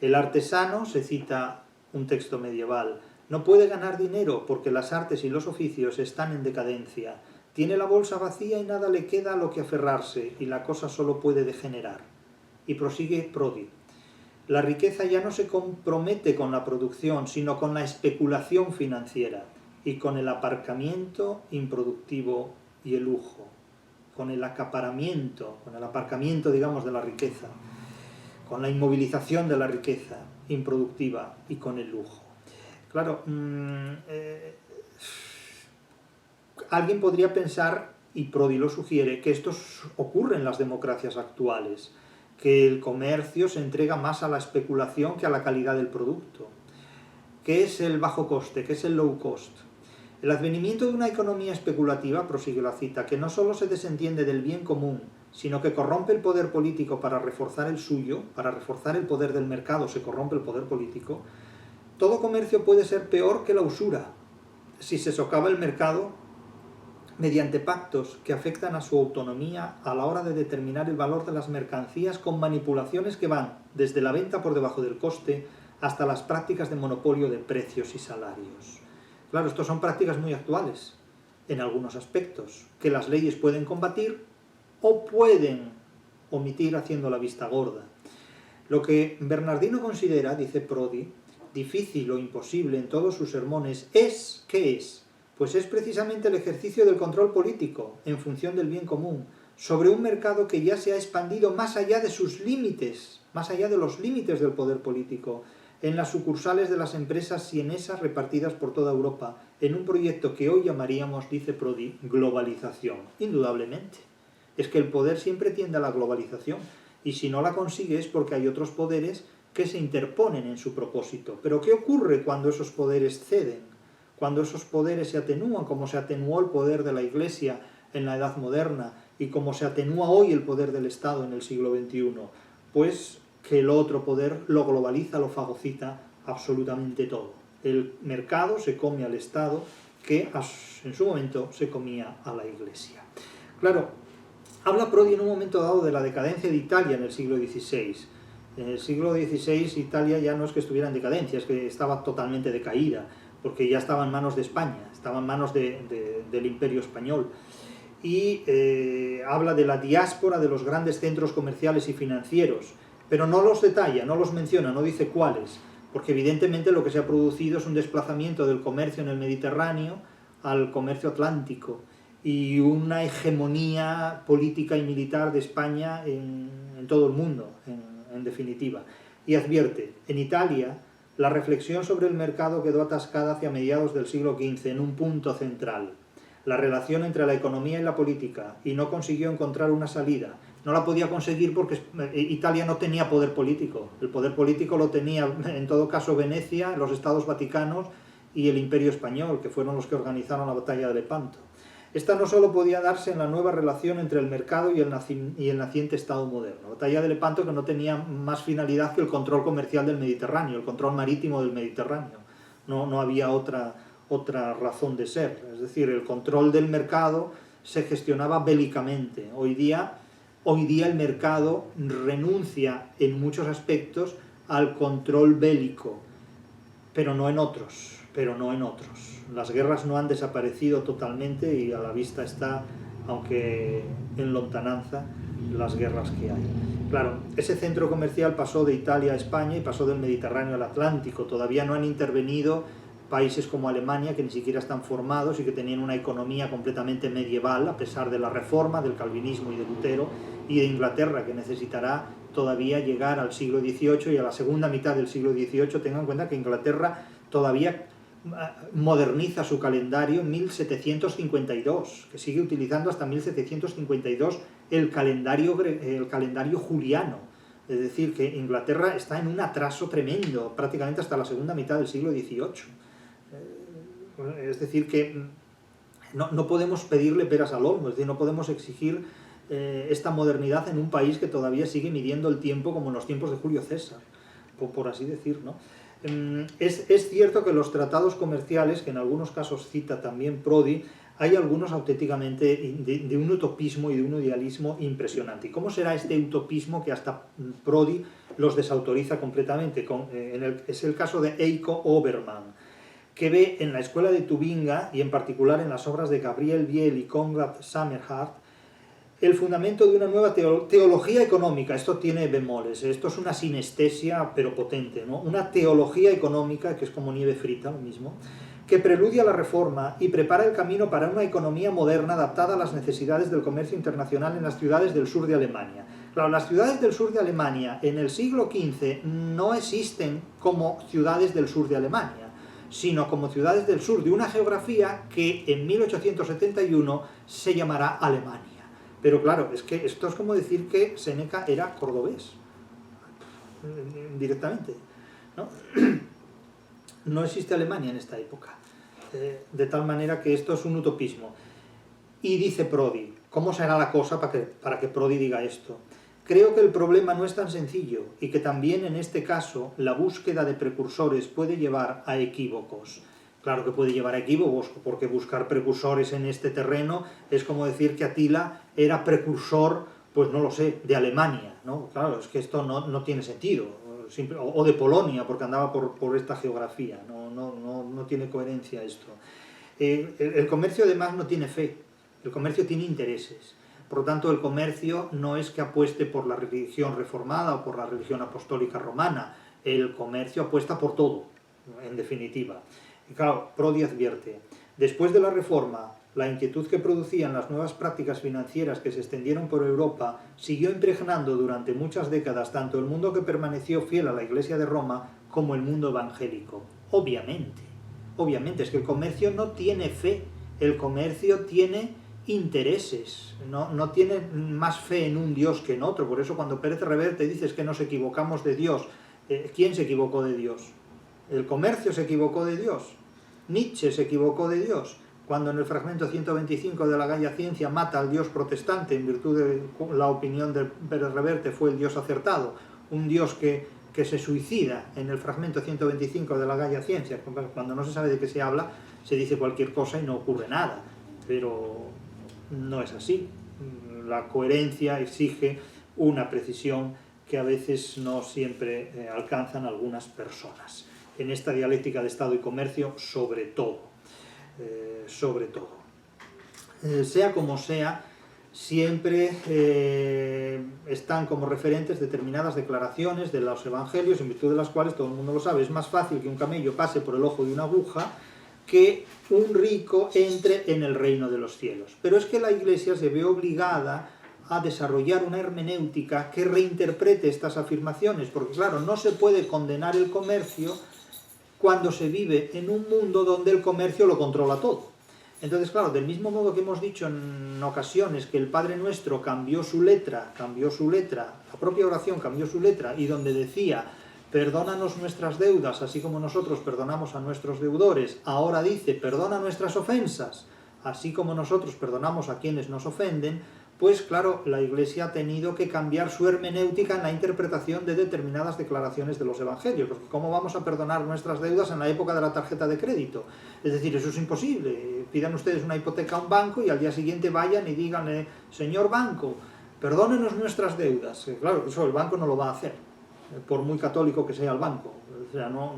El artesano, se cita un texto medieval, no puede ganar dinero porque las artes y los oficios están en decadencia. Tiene la bolsa vacía y nada le queda a lo que aferrarse, y la cosa solo puede degenerar. Y prosigue Prodi: la riqueza ya no se compromete con la producción, sino con la especulación financiera y con el aparcamiento improductivo y el lujo, con el acaparamiento, digamos, de la riqueza, con la inmovilización de la riqueza improductiva y con el lujo. Claro, alguien podría pensar, y Prodi lo sugiere, que esto ocurre en las democracias actuales, que el comercio se entrega más a la especulación que a la calidad del producto. ¿Qué es el bajo coste? ¿Qué es el low cost? El advenimiento de una economía especulativa, prosigue la cita, que no solo se desentiende del bien común, sino que corrompe el poder político para reforzar el suyo, para reforzar el poder del mercado se corrompe el poder político. Todo comercio puede ser peor que la usura si se socava el mercado mediante pactos que afectan a su autonomía a la hora de determinar el valor de las mercancías, con manipulaciones que van desde la venta por debajo del coste hasta las prácticas de monopolio de precios y salarios. Claro, estos son prácticas muy actuales en algunos aspectos, que las leyes pueden combatir o pueden omitir haciendo la vista gorda. Lo que Bernardino considera, dice Prodi, difícil o imposible en todos sus sermones es, ¿qué es? Pues es precisamente el ejercicio del control político, en función del bien común, sobre un mercado que ya se ha expandido más allá de sus límites, más allá de los límites del poder político, en las sucursales de las empresas sienesas repartidas por toda Europa, en un proyecto que hoy llamaríamos, dice Prodi, globalización. Indudablemente. Es que el poder siempre tiende a la globalización, y si no la consigue es porque hay otros poderes que se interponen en su propósito. Pero ¿qué ocurre cuando esos poderes ceden? Cuando esos poderes se atenúan, como se atenuó el poder de la Iglesia en la Edad Moderna y como se atenúa hoy el poder del Estado en el siglo XXI, pues que el otro poder lo globaliza, lo fagocita absolutamente todo. El mercado se come al Estado, que en su momento se comía a la Iglesia. Claro, habla Prodi en un momento dado de la decadencia de Italia en el siglo XVI. En el siglo XVI Italia ya no es que estuviera en decadencia, es que estaba totalmente decaída, porque ya estaba en manos de España, estaba en manos del Imperio Español. Y habla de la diáspora de los grandes centros comerciales y financieros, pero no los detalla, no los menciona, no dice cuáles, porque evidentemente lo que se ha producido es un desplazamiento del comercio en el Mediterráneo al comercio atlántico, y una hegemonía política y militar de España en todo el mundo, en definitiva. Y advierte, en Italia, la reflexión sobre el mercado quedó atascada hacia mediados del siglo XV en un punto central. la relación entre la economía y la política y no consiguió encontrar una salida. No la podía conseguir porque Italia no tenía poder político. El poder político lo tenía, en todo caso, Venecia, los Estados Vaticanos y el Imperio Español, que fueron los que organizaron la batalla de Lepanto. Esta no solo podía darse en la nueva relación entre el mercado y el naciente Estado moderno. La batalla de Lepanto, que no tenía más finalidad que el control comercial del Mediterráneo, el control marítimo del Mediterráneo. No había otra razón de ser. Es decir, el control del mercado se gestionaba bélicamente. Hoy día el mercado renuncia en muchos aspectos al control bélico, pero no en otros. Las guerras no han desaparecido totalmente y a la vista está, aunque en lontananza, las guerras que hay. Claro, ese centro comercial pasó de Italia a España y pasó del Mediterráneo al Atlántico. Todavía no han intervenido países como Alemania, que ni siquiera están formados y que tenían una economía completamente medieval, a pesar de la Reforma, del Calvinismo y de Lutero, y de Inglaterra, que necesitará todavía llegar al siglo XVIII y a la segunda mitad del siglo XVIII. Tengan en cuenta que Inglaterra todavía moderniza su calendario en 1752, que sigue utilizando hasta 1752 el calendario juliano. Es decir, que Inglaterra está en un atraso tremendo, prácticamente hasta la segunda mitad del siglo XVIII. Es decir, que no podemos pedirle peras al olmo, es decir, no podemos exigir esta modernidad en un país que todavía sigue midiendo el tiempo como en los tiempos de Julio César, por así decir, ¿no? Es cierto que los tratados comerciales, que en algunos casos cita también Prodi, hay algunos auténticamente de un utopismo y de un idealismo impresionante. ¿Y cómo será este utopismo que hasta Prodi los desautoriza completamente? Es el caso de Eiko Obermann, que ve en la escuela de Tubinga, y en particular en las obras de Gabriel Biel y Konrad Sammerhardt, el fundamento de una nueva teología económica. Esto tiene bemoles, esto es una sinestesia pero potente, ¿no? Una teología económica, que es como nieve frita, lo mismo, que preludia la reforma y prepara el camino para una economía moderna adaptada a las necesidades del comercio internacional en las ciudades del sur de Alemania. Claro, las ciudades del sur de Alemania en el siglo XV no existen como ciudades del sur de Alemania, sino como ciudades del sur de una geografía que en 1871 se llamará Alemania. Pero claro, es que esto es como decir que Séneca era cordobés, directamente, ¿no? No existe Alemania en esta época, de tal manera que esto es un utopismo. Y dice Prodi, ¿cómo será la cosa para que Prodi diga esto? Creo que el problema no es tan sencillo y que también en este caso la búsqueda de precursores puede llevar a equívocos. Claro que puede llevar a equívocos, porque buscar precursores en este terreno es como decir que Atila era precursor, pues no lo sé, de Alemania, ¿no? Claro, es que esto no tiene sentido. O de Polonia, porque andaba por esta geografía. No tiene coherencia esto. El comercio además no tiene fe, el comercio tiene intereses. Por lo tanto, el comercio no es que apueste por la religión reformada o por la religión apostólica romana. El comercio apuesta por todo, en definitiva. Y claro, Prodi advierte, después de la reforma, la inquietud que producían las nuevas prácticas financieras que se extendieron por Europa siguió impregnando durante muchas décadas tanto el mundo que permaneció fiel a la Iglesia de Roma como el mundo evangélico. Obviamente, es que el comercio no tiene fe, el comercio tiene intereses, no tiene más fe en un Dios que en otro. Por eso cuando Pérez Reverte dices que nos equivocamos de Dios, ¿quién se equivocó de Dios? El comercio se equivocó de Dios, Nietzsche se equivocó de Dios, cuando en el fragmento 125 de la Gaia Ciencia mata al Dios protestante en virtud de la opinión de Pérez Reverte fue el Dios acertado, un Dios que se suicida en el fragmento 125 de la Gaia Ciencia. Cuando no se sabe de qué se habla, se dice cualquier cosa y no ocurre nada, pero no es así. La coherencia exige una precisión que a veces no siempre alcanzan algunas personas. En esta dialéctica de Estado y comercio, sobre todo. Sea como sea, siempre están como referentes determinadas declaraciones de los evangelios, en virtud de las cuales, todo el mundo lo sabe, es más fácil que un camello pase por el ojo de una aguja que un rico entre en el reino de los cielos. Pero es que la Iglesia se ve obligada a desarrollar una hermenéutica que reinterprete estas afirmaciones, porque claro, no se puede condenar el comercio cuando se vive en un mundo donde el comercio lo controla todo. Entonces, claro, del mismo modo que hemos dicho en ocasiones que el Padre Nuestro cambió su letra, la propia oración cambió su letra, y donde decía, perdónanos nuestras deudas, así como nosotros perdonamos a nuestros deudores, ahora dice, perdona nuestras ofensas, así como nosotros perdonamos a quienes nos ofenden, pues claro, la Iglesia ha tenido que cambiar su hermenéutica en la interpretación de determinadas declaraciones de los Evangelios, porque ¿cómo vamos a perdonar nuestras deudas en la época de la tarjeta de crédito? Es decir, eso es imposible. Pidan ustedes una hipoteca a un banco y al día siguiente vayan y díganle, señor banco, perdónenos nuestras deudas. Claro, eso el banco no lo va a hacer, por muy católico que sea el banco, o sea, no,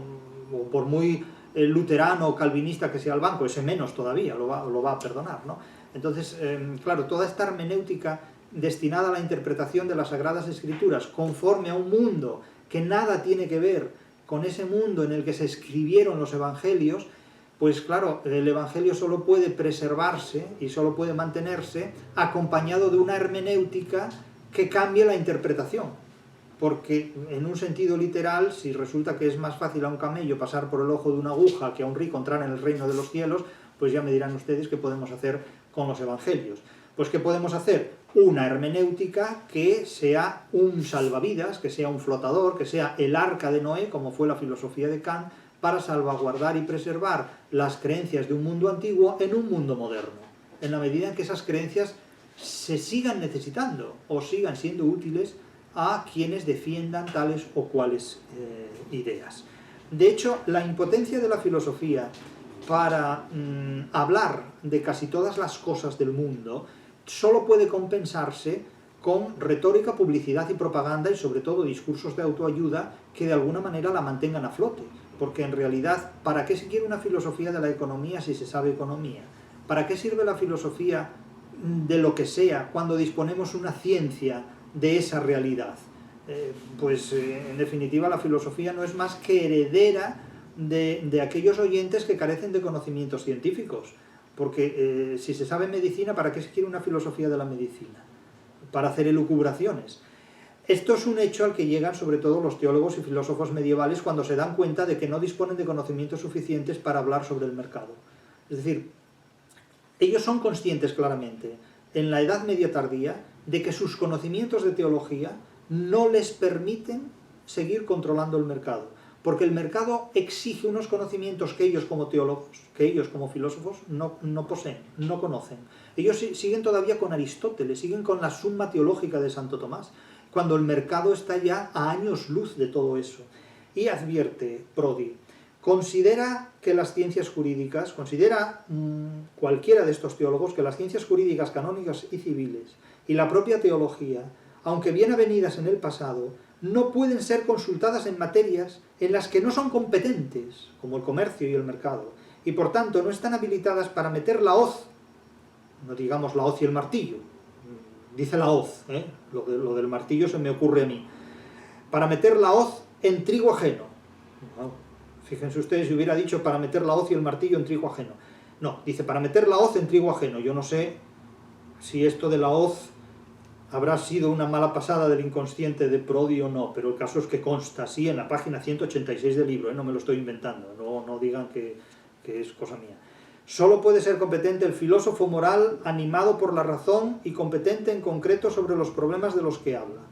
o por muy luterano o calvinista que sea el banco, ese menos todavía lo va a perdonar, ¿no? Entonces, claro, toda esta hermenéutica destinada a la interpretación de las Sagradas Escrituras conforme a un mundo que nada tiene que ver con ese mundo en el que se escribieron los Evangelios, pues claro, el Evangelio solo puede preservarse y solo puede mantenerse acompañado de una hermenéutica que cambie la interpretación. Porque en un sentido literal, si resulta que es más fácil a un camello pasar por el ojo de una aguja que a un rico entrar en el reino de los cielos, pues ya me dirán ustedes qué podemos hacer con los evangelios. Pues ¿qué podemos hacer? Una hermenéutica que sea un salvavidas, que sea un flotador, que sea el arca de Noé, como fue la filosofía de Kant, para salvaguardar y preservar las creencias de un mundo antiguo en un mundo moderno, en la medida en que esas creencias se sigan necesitando o sigan siendo útiles a quienes defiendan tales o cuales ideas. De hecho, la impotencia de la filosofía para hablar de casi todas las cosas del mundo solo puede compensarse con retórica, publicidad y propaganda, y sobre todo discursos de autoayuda que de alguna manera la mantengan a flote. Porque en realidad, ¿para qué se quiere una filosofía de la economía si se sabe economía? ¿Para qué sirve la filosofía de lo que sea cuando disponemos una ciencia de esa realidad? En definitiva, la filosofía no es más que heredera de aquellos oyentes que carecen de conocimientos científicos. Porque si se sabe medicina, ¿para qué se quiere una filosofía de la medicina? Para hacer elucubraciones. Esto es un hecho al que llegan sobre todo los teólogos y filósofos medievales cuando se dan cuenta de que no disponen de conocimientos suficientes para hablar sobre el mercado. Es decir, ellos son conscientes claramente, en la Edad Media tardía, de que sus conocimientos de teología no les permiten seguir controlando el mercado, porque el mercado exige unos conocimientos que ellos como teólogos, que ellos como filósofos no poseen, no conocen. Ellos siguen todavía con Aristóteles, siguen con la Summa Teológica de Santo Tomás, cuando el mercado está ya a años luz de todo eso. Y advierte Prodi, considera que las ciencias jurídicas, cualquiera de estos teólogos, que las ciencias jurídicas canónicas y civiles y la propia teología, aunque bien avenidas en el pasado, no pueden ser consultadas en materias en las que no son competentes, como el comercio y el mercado, y por tanto no están habilitadas para meter la hoz, no digamos la hoz y el martillo, dice la hoz, lo del martillo se me ocurre a mí, para meter la hoz en trigo ajeno. Wow. Fíjense ustedes si hubiera dicho para meter la hoz y el martillo en trigo ajeno. No, dice para meter la hoz en trigo ajeno. Yo no sé si esto de la hoz habrá sido una mala pasada del inconsciente de Prodi o no, pero el caso es que consta así en la página 186 del libro, no me lo estoy inventando, no digan que es cosa mía. Solo puede ser competente el filósofo moral animado por la razón y competente en concreto sobre los problemas de los que habla.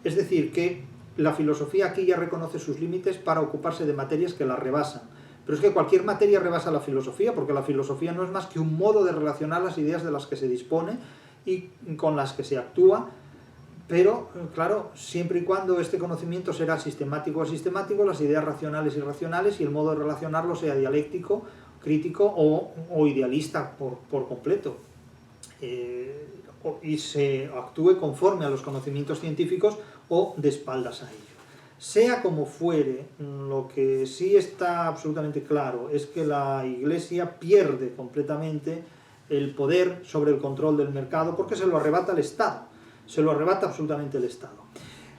Es decir, que la filosofía aquí ya reconoce sus límites para ocuparse de materias que la rebasan. Pero es que cualquier materia rebasa la filosofía, porque la filosofía no es más que un modo de relacionar las ideas de las que se dispone y con las que se actúa, pero, claro, siempre y cuando este conocimiento será sistemático o asistemático, las ideas racionales y irracionales, y el modo de relacionarlo sea dialéctico, crítico o idealista por completo, y se actúe conforme a los conocimientos científicos o de espaldas a ello. Sea como fuere, lo que sí está absolutamente claro es que la Iglesia pierde completamente el poder sobre el control del mercado porque se lo arrebata el Estado, se lo arrebata absolutamente el Estado.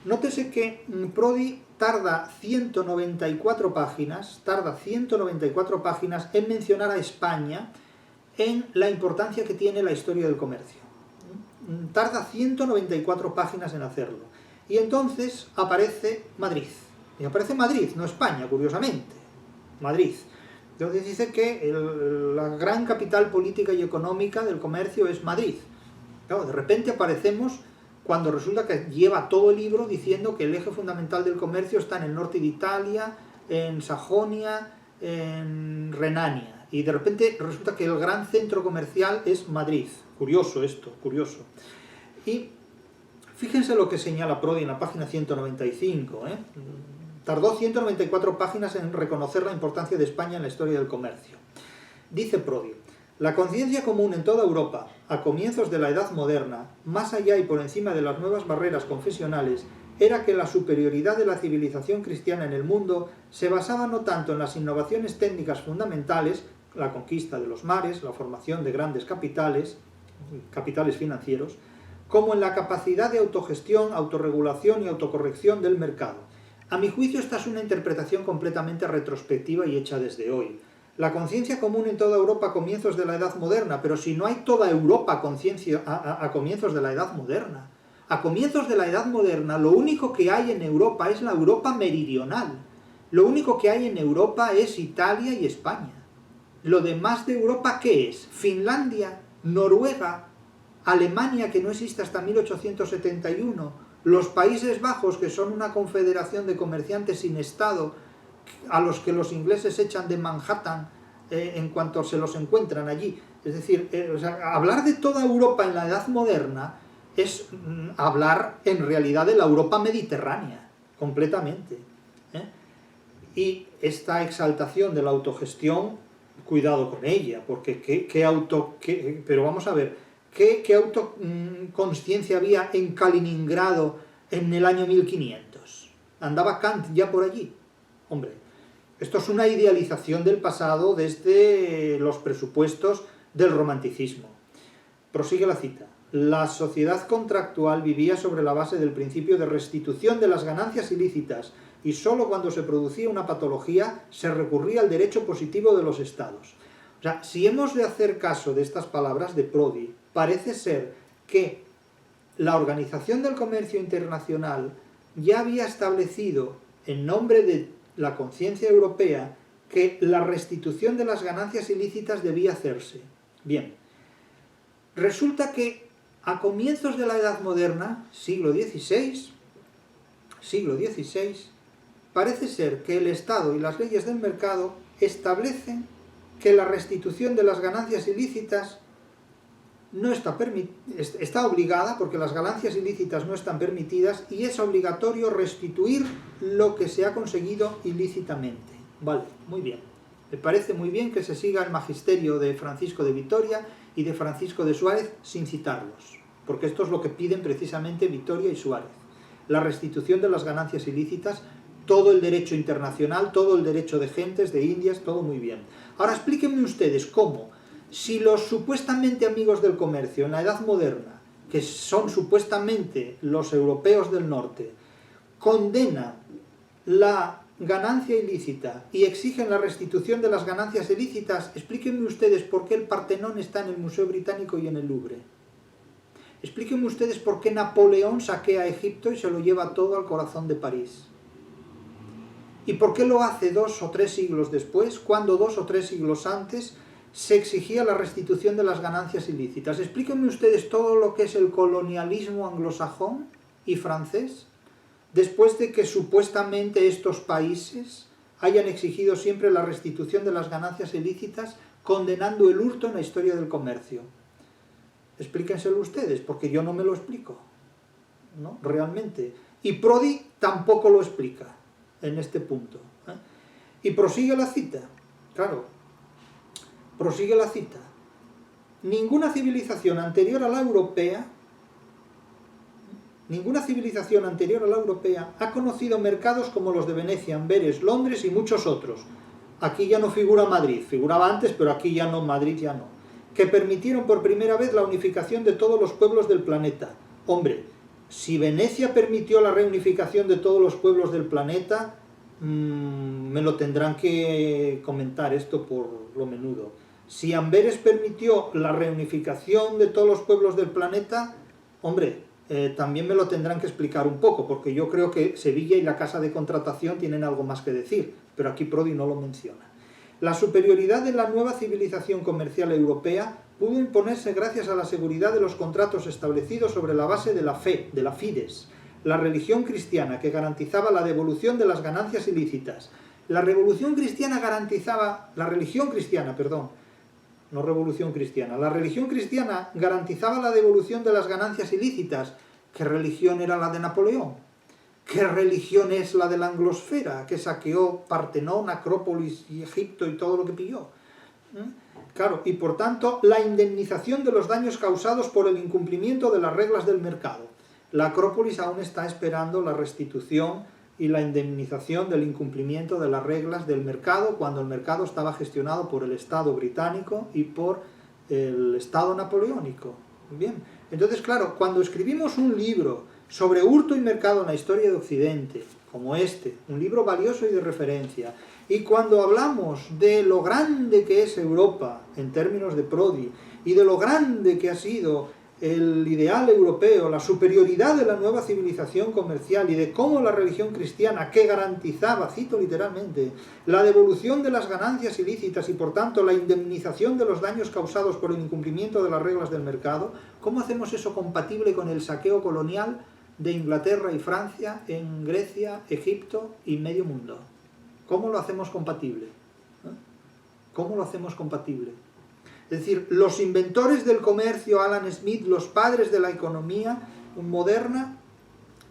Nótese que Prodi tarda 194 páginas en mencionar a España en la importancia que tiene la historia del comercio. Tarda 194 páginas en hacerlo. Y entonces aparece Madrid. Y aparece Madrid, no España, curiosamente. Madrid. Entonces dice que la gran capital política y económica del comercio es Madrid. Claro, de repente aparecemos cuando resulta que lleva todo el libro diciendo que el eje fundamental del comercio está en el norte de Italia, en Sajonia, en Renania. Y de repente resulta que el gran centro comercial es Madrid. Curioso esto, curioso. Y fíjense lo que señala Prodi en la página 195. Tardó 194 páginas en reconocer la importancia de España en la historia del comercio. Dice Prodi: la conciencia común en toda Europa, a comienzos de la Edad Moderna, más allá y por encima de las nuevas barreras confesionales, era que la superioridad de la civilización cristiana en el mundo se basaba no tanto en las innovaciones técnicas fundamentales, la conquista de los mares, la formación de grandes capitales financieros, como en la capacidad de autogestión, autorregulación y autocorrección del mercado. A mi juicio, esta es una interpretación completamente retrospectiva y hecha desde hoy. La conciencia común en toda Europa a comienzos de la Edad Moderna, pero si no hay toda Europa a comienzos de la Edad Moderna. A comienzos de la Edad Moderna, lo único que hay en Europa es la Europa meridional. Lo único que hay en Europa es Italia y España. Lo demás de Europa, ¿qué es? Finlandia, Noruega, Alemania, que no existe hasta 1871, los Países Bajos, que son una confederación de comerciantes sin Estado, a los que los ingleses echan de Manhattan en cuanto se los encuentran allí. Es decir, hablar de toda Europa en la Edad Moderna es hablar en realidad de la Europa mediterránea, completamente. Y esta exaltación de la autogestión, cuidado con ella, porque pero vamos a ver, ¿qué autoconciencia había en Kaliningrado en el año 1500? ¿Andaba Kant ya por allí? Hombre, esto es una idealización del pasado desde los presupuestos del romanticismo. Prosigue la cita. La sociedad contractual vivía sobre la base del principio de restitución de las ganancias ilícitas y sólo cuando se producía una patología se recurría al derecho positivo de los estados. O sea, si hemos de hacer caso de estas palabras de Prodi, parece ser que la Organización del Comercio Internacional ya había establecido, en nombre de la conciencia europea, que la restitución de las ganancias ilícitas debía hacerse. Bien, resulta que a comienzos de la Edad Moderna, siglo XVI, parece ser que el Estado y las leyes del mercado establecen que la restitución de las ganancias ilícitas no está obligada, porque las ganancias ilícitas no están permitidas, y es obligatorio restituir lo que se ha conseguido ilícitamente. Vale, muy bien. Me parece muy bien que se siga el magisterio de Francisco de Vitoria y de Francisco de Suárez sin citarlos, porque esto es lo que piden precisamente Vitoria y Suárez. La restitución de las ganancias ilícitas, todo el derecho internacional, todo el derecho de gentes, de indias, todo muy bien. Ahora explíquenme ustedes cómo, si los supuestamente amigos del comercio en la Edad Moderna, que son supuestamente los europeos del norte, condenan la ganancia ilícita y exigen la restitución de las ganancias ilícitas, explíquenme ustedes por qué el Partenón está en el Museo Británico y en el Louvre. Explíquenme ustedes por qué Napoleón saquea a Egipto y se lo lleva todo al corazón de París. ¿Y por qué lo hace 2 o 3 siglos después, cuando 2 o 3 siglos antes se exigía la restitución de las ganancias ilícitas? Explíquenme ustedes todo lo que es el colonialismo anglosajón y francés, después de que supuestamente estos países hayan exigido siempre la restitución de las ganancias ilícitas, condenando el hurto en la historia del comercio. Explíquenselo ustedes, porque yo no me lo explico, ¿no? Realmente. Y Prodi tampoco lo explica en este punto. Y prosigue la cita, claro, prosigue la cita. Ninguna civilización anterior a la europea ha conocido mercados como los de Venecia, Amberes, Londres y muchos otros. Aquí ya no figura Madrid, figuraba antes, pero aquí ya no, Madrid ya no. Que permitieron por primera vez la unificación de todos los pueblos del planeta. Hombre, si Venecia permitió la reunificación de todos los pueblos del planeta, me lo tendrán que comentar esto por lo menudo. Si Amberes permitió la reunificación de todos los pueblos del planeta, hombre, también me lo tendrán que explicar un poco, porque yo creo que Sevilla y la casa de contratación tienen algo más que decir, pero aquí Prodi no lo menciona. La superioridad de la nueva civilización comercial europea pudo imponerse gracias a la seguridad de los contratos establecidos sobre la base de la fe, de la fides, la religión cristiana que garantizaba la devolución de las ganancias ilícitas. La religión cristiana garantizaba la devolución de las ganancias ilícitas. ¿Qué religión era la de Napoleón? ¿Qué religión es la de la anglosfera, que saqueó Partenón, Acrópolis y Egipto y todo lo que pilló? Claro, y por tanto, la indemnización de los daños causados por el incumplimiento de las reglas del mercado. La Acrópolis aún está esperando la restitución y la indemnización del incumplimiento de las reglas del mercado, cuando el mercado estaba gestionado por el Estado británico y por el Estado napoleónico. Bien, entonces claro, cuando escribimos un libro sobre hurto y mercado en la historia de Occidente, como este, un libro valioso y de referencia, y cuando hablamos de lo grande que es Europa en términos de Prodi, y de lo grande que ha sido el ideal europeo, la superioridad de la nueva civilización comercial y de cómo la religión cristiana, que garantizaba, cito literalmente, la devolución de las ganancias ilícitas y por tanto la indemnización de los daños causados por el incumplimiento de las reglas del mercado, ¿cómo hacemos eso compatible con el saqueo colonial de Inglaterra y Francia en Grecia, Egipto y medio mundo? ¿Cómo lo hacemos compatible? ¿Cómo lo hacemos compatible? Es decir, los inventores del comercio, Adam Smith, los padres de la economía moderna,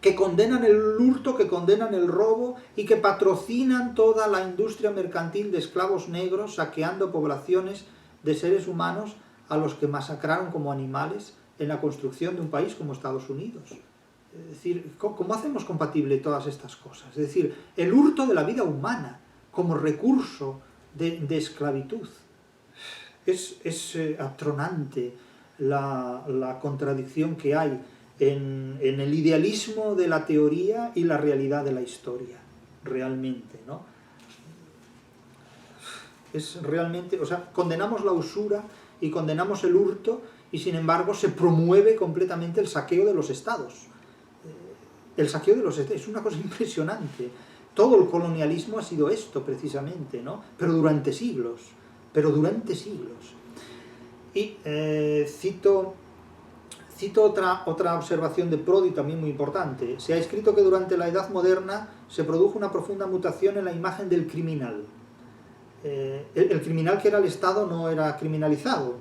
que condenan el hurto, que condenan el robo y que patrocinan toda la industria mercantil de esclavos negros, saqueando poblaciones de seres humanos a los que masacraron como animales en la construcción de un país como Estados Unidos. Es decir, ¿cómo hacemos compatible todas estas cosas? Es decir, el hurto de la vida humana como recurso de esclavitud. Es atronante la contradicción que hay en el idealismo de la teoría y la realidad de la historia, realmente, ¿no? Es realmente, o sea, condenamos la usura y condenamos el hurto y sin embargo se promueve completamente el saqueo de los estados. El saqueo de los estados es una cosa impresionante. Todo el colonialismo ha sido esto precisamente, ¿no? Pero durante siglos. Y cito otra observación de Prodi también muy importante. Se ha escrito que durante la Edad Moderna se produjo una profunda mutación en la imagen del criminal. El criminal que era el Estado no era criminalizado,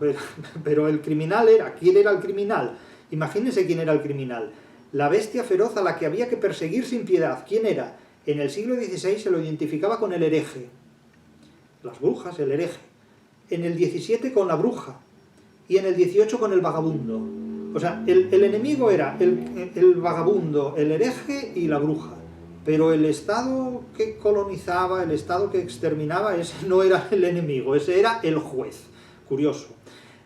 pero el criminal era. ¿Quién era el criminal? Imagínense quién era el criminal. La bestia feroz a la que había que perseguir sin piedad. ¿Quién era? En el siglo XVI se lo identificaba con el hereje. Las brujas, el hereje. En el XVII con la bruja. Y en el XVIII con el vagabundo. O sea, el enemigo era el vagabundo, el hereje y la bruja. Pero el Estado que colonizaba, el Estado que exterminaba, ese no era el enemigo, ese era el juez. Curioso.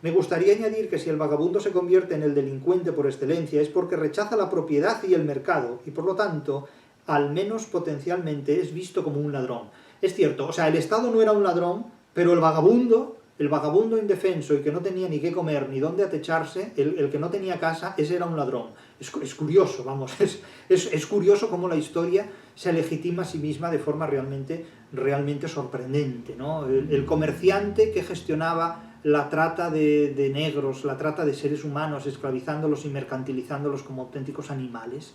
Me gustaría añadir que si el vagabundo se convierte en el delincuente por excelencia es porque rechaza la propiedad y el mercado, y por lo tanto, al menos potencialmente, es visto como un ladrón. Es cierto, o sea, el Estado no era un ladrón, pero el vagabundo indefenso y que no tenía ni qué comer ni dónde atecharse, el que no tenía casa, ese era un ladrón. Es curioso, vamos, es curioso cómo la historia se legitima a sí misma de forma realmente sorprendente, ¿no? El comerciante que gestionaba la trata de negros, la trata de seres humanos, esclavizándolos y mercantilizándolos como auténticos animales,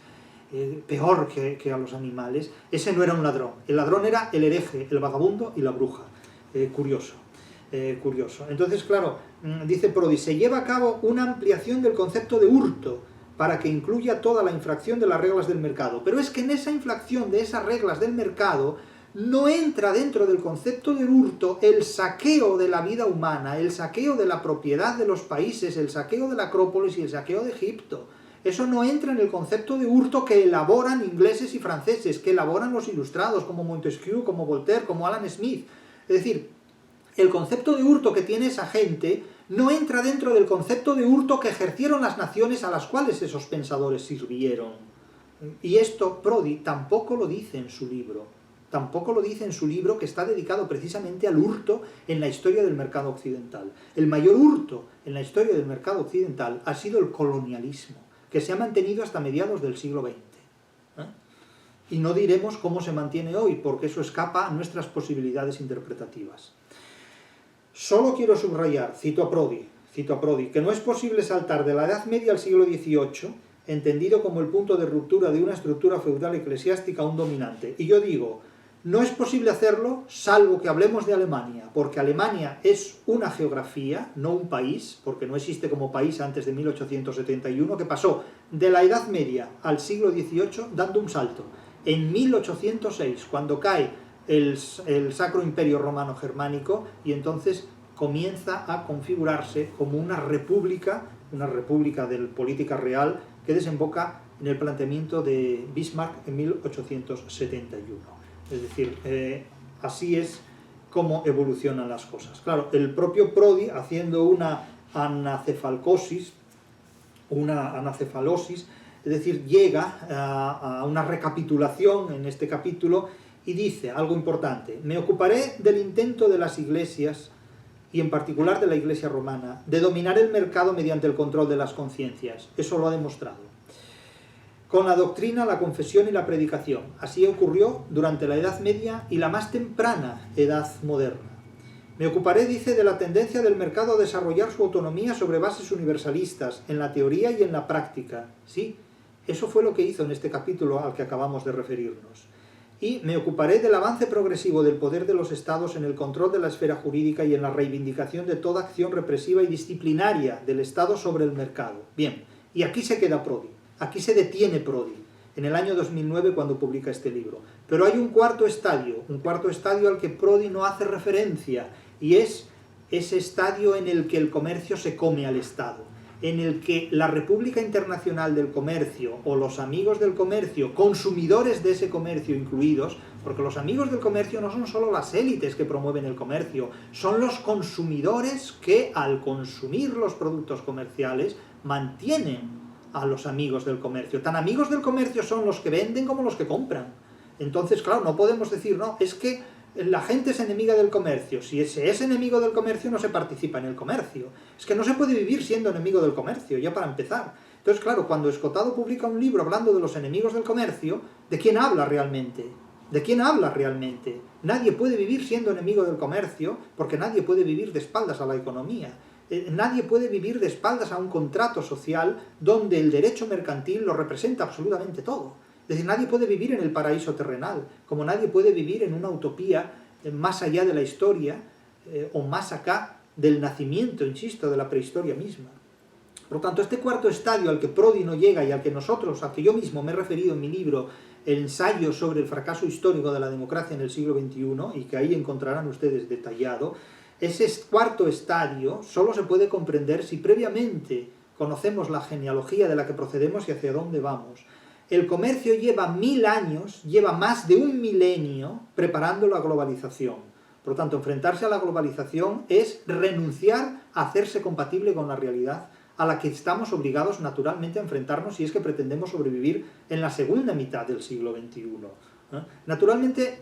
peor que a los animales, ese no era un ladrón. El ladrón era el hereje, el vagabundo y la bruja. Curioso. Entonces, claro, dice Prodi, se lleva a cabo una ampliación del concepto de hurto para que incluya toda la infracción de las reglas del mercado. Pero es que en esa infracción de esas reglas del mercado no entra dentro del concepto de hurto el saqueo de la vida humana, el saqueo de la propiedad de los países, el saqueo de la Acrópolis y el saqueo de Egipto. Eso no entra en el concepto de hurto que elaboran ingleses y franceses, que elaboran los ilustrados como Montesquieu, como Voltaire, como Adam Smith. Es decir, el concepto de hurto que tiene esa gente no entra dentro del concepto de hurto que ejercieron las naciones a las cuales esos pensadores sirvieron. Y esto Prodi tampoco lo dice en su libro. Tampoco lo dice en su libro, que está dedicado precisamente al hurto en la historia del mercado occidental. El mayor hurto en la historia del mercado occidental ha sido el colonialismo, que se ha mantenido hasta mediados del siglo XX. y no diremos cómo se mantiene hoy, porque eso escapa a nuestras posibilidades interpretativas. Solo quiero subrayar, cito a Prodi, que no es posible saltar de la Edad Media al siglo XVIII, entendido como el punto de ruptura de una estructura feudal eclesiástica aún dominante. Y yo digo, no es posible hacerlo salvo que hablemos de Alemania, porque Alemania es una geografía, no un país, porque no existe como país antes de 1871, que pasó de la Edad Media al siglo XVIII dando un salto. En 1806, cuando cae el Sacro Imperio Romano Germánico, y entonces comienza a configurarse como una república de política real que desemboca en el planteamiento de Bismarck en 1871. Es decir, así es como evolucionan las cosas. Claro, el propio Prodi, haciendo una anacefalosis, es decir, llega a una recapitulación en este capítulo y dice algo importante: me ocuparé del intento de las iglesias, y en particular de la Iglesia romana, de dominar el mercado mediante el control de las conciencias. Eso lo ha demostrado. Con la doctrina, la confesión y la predicación. Así ocurrió durante la Edad Media y la más temprana Edad Moderna. Me ocuparé, dice, de la tendencia del mercado a desarrollar su autonomía sobre bases universalistas, en la teoría y en la práctica. Sí, eso fue lo que hizo en este capítulo al que acabamos de referirnos. Y me ocuparé del avance progresivo del poder de los estados en el control de la esfera jurídica y en la reivindicación de toda acción represiva y disciplinaria del Estado sobre el mercado. Bien, y aquí se queda Prodi, aquí se detiene Prodi, en el año 2009 cuando publica este libro. Pero hay un cuarto estadio al que Prodi no hace referencia, y es ese estadio en el que el comercio se come al Estado, en el que la República Internacional del Comercio o los amigos del comercio, consumidores de ese comercio incluidos, porque los amigos del comercio no son solo las élites que promueven el comercio, son los consumidores que al consumir los productos comerciales mantienen a los amigos del comercio. Tan amigos del comercio son los que venden como los que compran. Entonces, claro, no podemos decir, no, es que la gente es enemiga del comercio. Si se es enemigo del comercio, no se participa en el comercio. Es que no se puede vivir siendo enemigo del comercio, ya para empezar. Entonces, claro, cuando Escotado publica un libro hablando de los enemigos del comercio, ¿de quién habla realmente? ¿De quién habla realmente? Nadie puede vivir siendo enemigo del comercio, porque nadie puede vivir de espaldas a la economía. Nadie puede vivir de espaldas a un contrato social donde el derecho mercantil lo representa absolutamente todo. Es decir, nadie puede vivir en el paraíso terrenal, como nadie puede vivir en una utopía más allá de la historia o más acá del nacimiento, insisto, de la prehistoria misma. Por lo tanto, este cuarto estadio al que Prodi no llega y al que yo mismo me he referido en mi libro, el ensayo sobre el fracaso histórico de la democracia en el siglo XXI, y que ahí encontrarán ustedes detallado, ese cuarto estadio solo se puede comprender si previamente conocemos la genealogía de la que procedemos y hacia dónde vamos. El comercio lleva 1000 años, lleva más de un milenio preparando la globalización. Por lo tanto, enfrentarse a la globalización es renunciar a hacerse compatible con la realidad a la que estamos obligados naturalmente a enfrentarnos si es que pretendemos sobrevivir en la segunda mitad del siglo XXI. Naturalmente,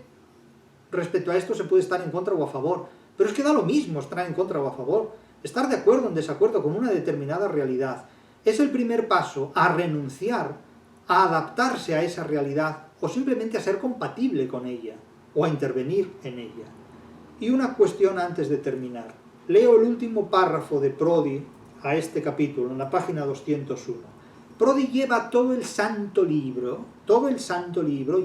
respecto a esto se puede estar en contra o a favor, pero es que da lo mismo estar en contra o a favor. Estar de acuerdo o en desacuerdo con una determinada realidad es el primer paso a renunciar a adaptarse a esa realidad o simplemente a ser compatible con ella o a intervenir en ella. Y una cuestión antes de terminar. Leo el último párrafo de Prodi a este capítulo, en la página 201. Prodi lleva todo el santo libro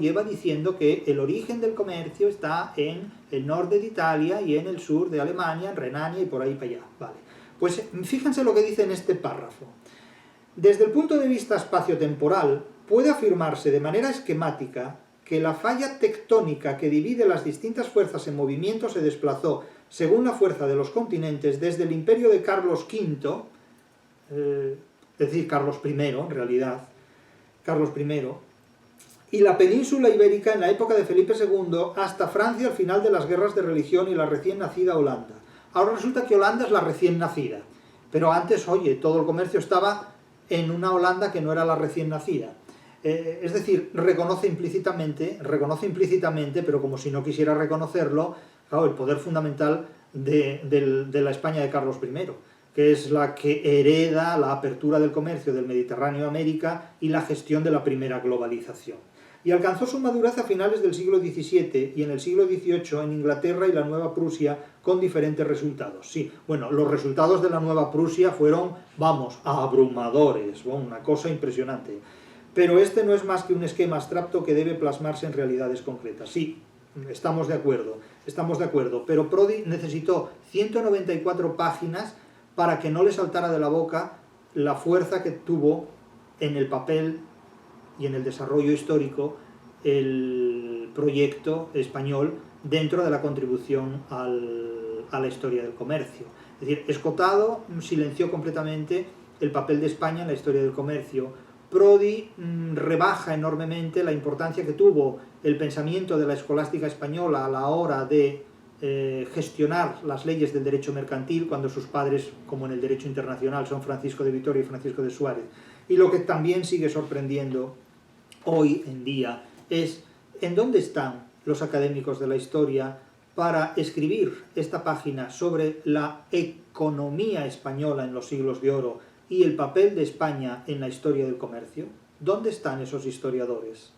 lleva diciendo que el origen del comercio está en el norte de Italia y en el sur de Alemania, en Renania y por ahí para allá. Vale. Pues fíjense lo que dice en este párrafo. Desde el punto de vista espaciotemporal, puede afirmarse de manera esquemática que la falla tectónica que divide las distintas fuerzas en movimiento se desplazó, según la fuerza de los continentes, desde el imperio de Carlos V, es decir, Carlos I en realidad, Carlos I, y la península ibérica en la época de Felipe II hasta Francia al final de las guerras de religión y la recién nacida Holanda. Ahora resulta que Holanda es la recién nacida, pero antes, oye, todo el comercio estaba en una Holanda que no era la recién nacida. Es decir, reconoce implícitamente, pero como si no quisiera reconocerlo, claro, el poder fundamental de la España de Carlos I, que es la que hereda la apertura del comercio del Mediterráneo a América y la gestión de la primera globalización. y alcanzó su madurez a finales del siglo XVII y en el siglo XVIII en Inglaterra y la Nueva Prusia con diferentes resultados. Sí, bueno, los resultados de la Nueva Prusia fueron, vamos, abrumadores, bueno, una cosa impresionante. Pero este no es más que un esquema abstracto que debe plasmarse en realidades concretas. Sí, estamos de acuerdo, pero Prodi necesitó 194 páginas para que no le saltara de la boca la fuerza que tuvo en el papel y en el desarrollo histórico el proyecto español dentro de la contribución a la historia del comercio. Es decir, Escotado silenció completamente el papel de España en la historia del comercio. Prodi rebaja enormemente la importancia que tuvo el pensamiento de la escolástica española a la hora de gestionar las leyes del derecho mercantil, cuando sus padres, como en el derecho internacional, son Francisco de Vitoria y Francisco de Suárez. Y lo que también sigue sorprendiendo hoy en día es en dónde están los académicos de la historia para escribir esta página sobre la economía española en los siglos de oro y el papel de España en la historia del comercio. ¿Dónde están esos historiadores?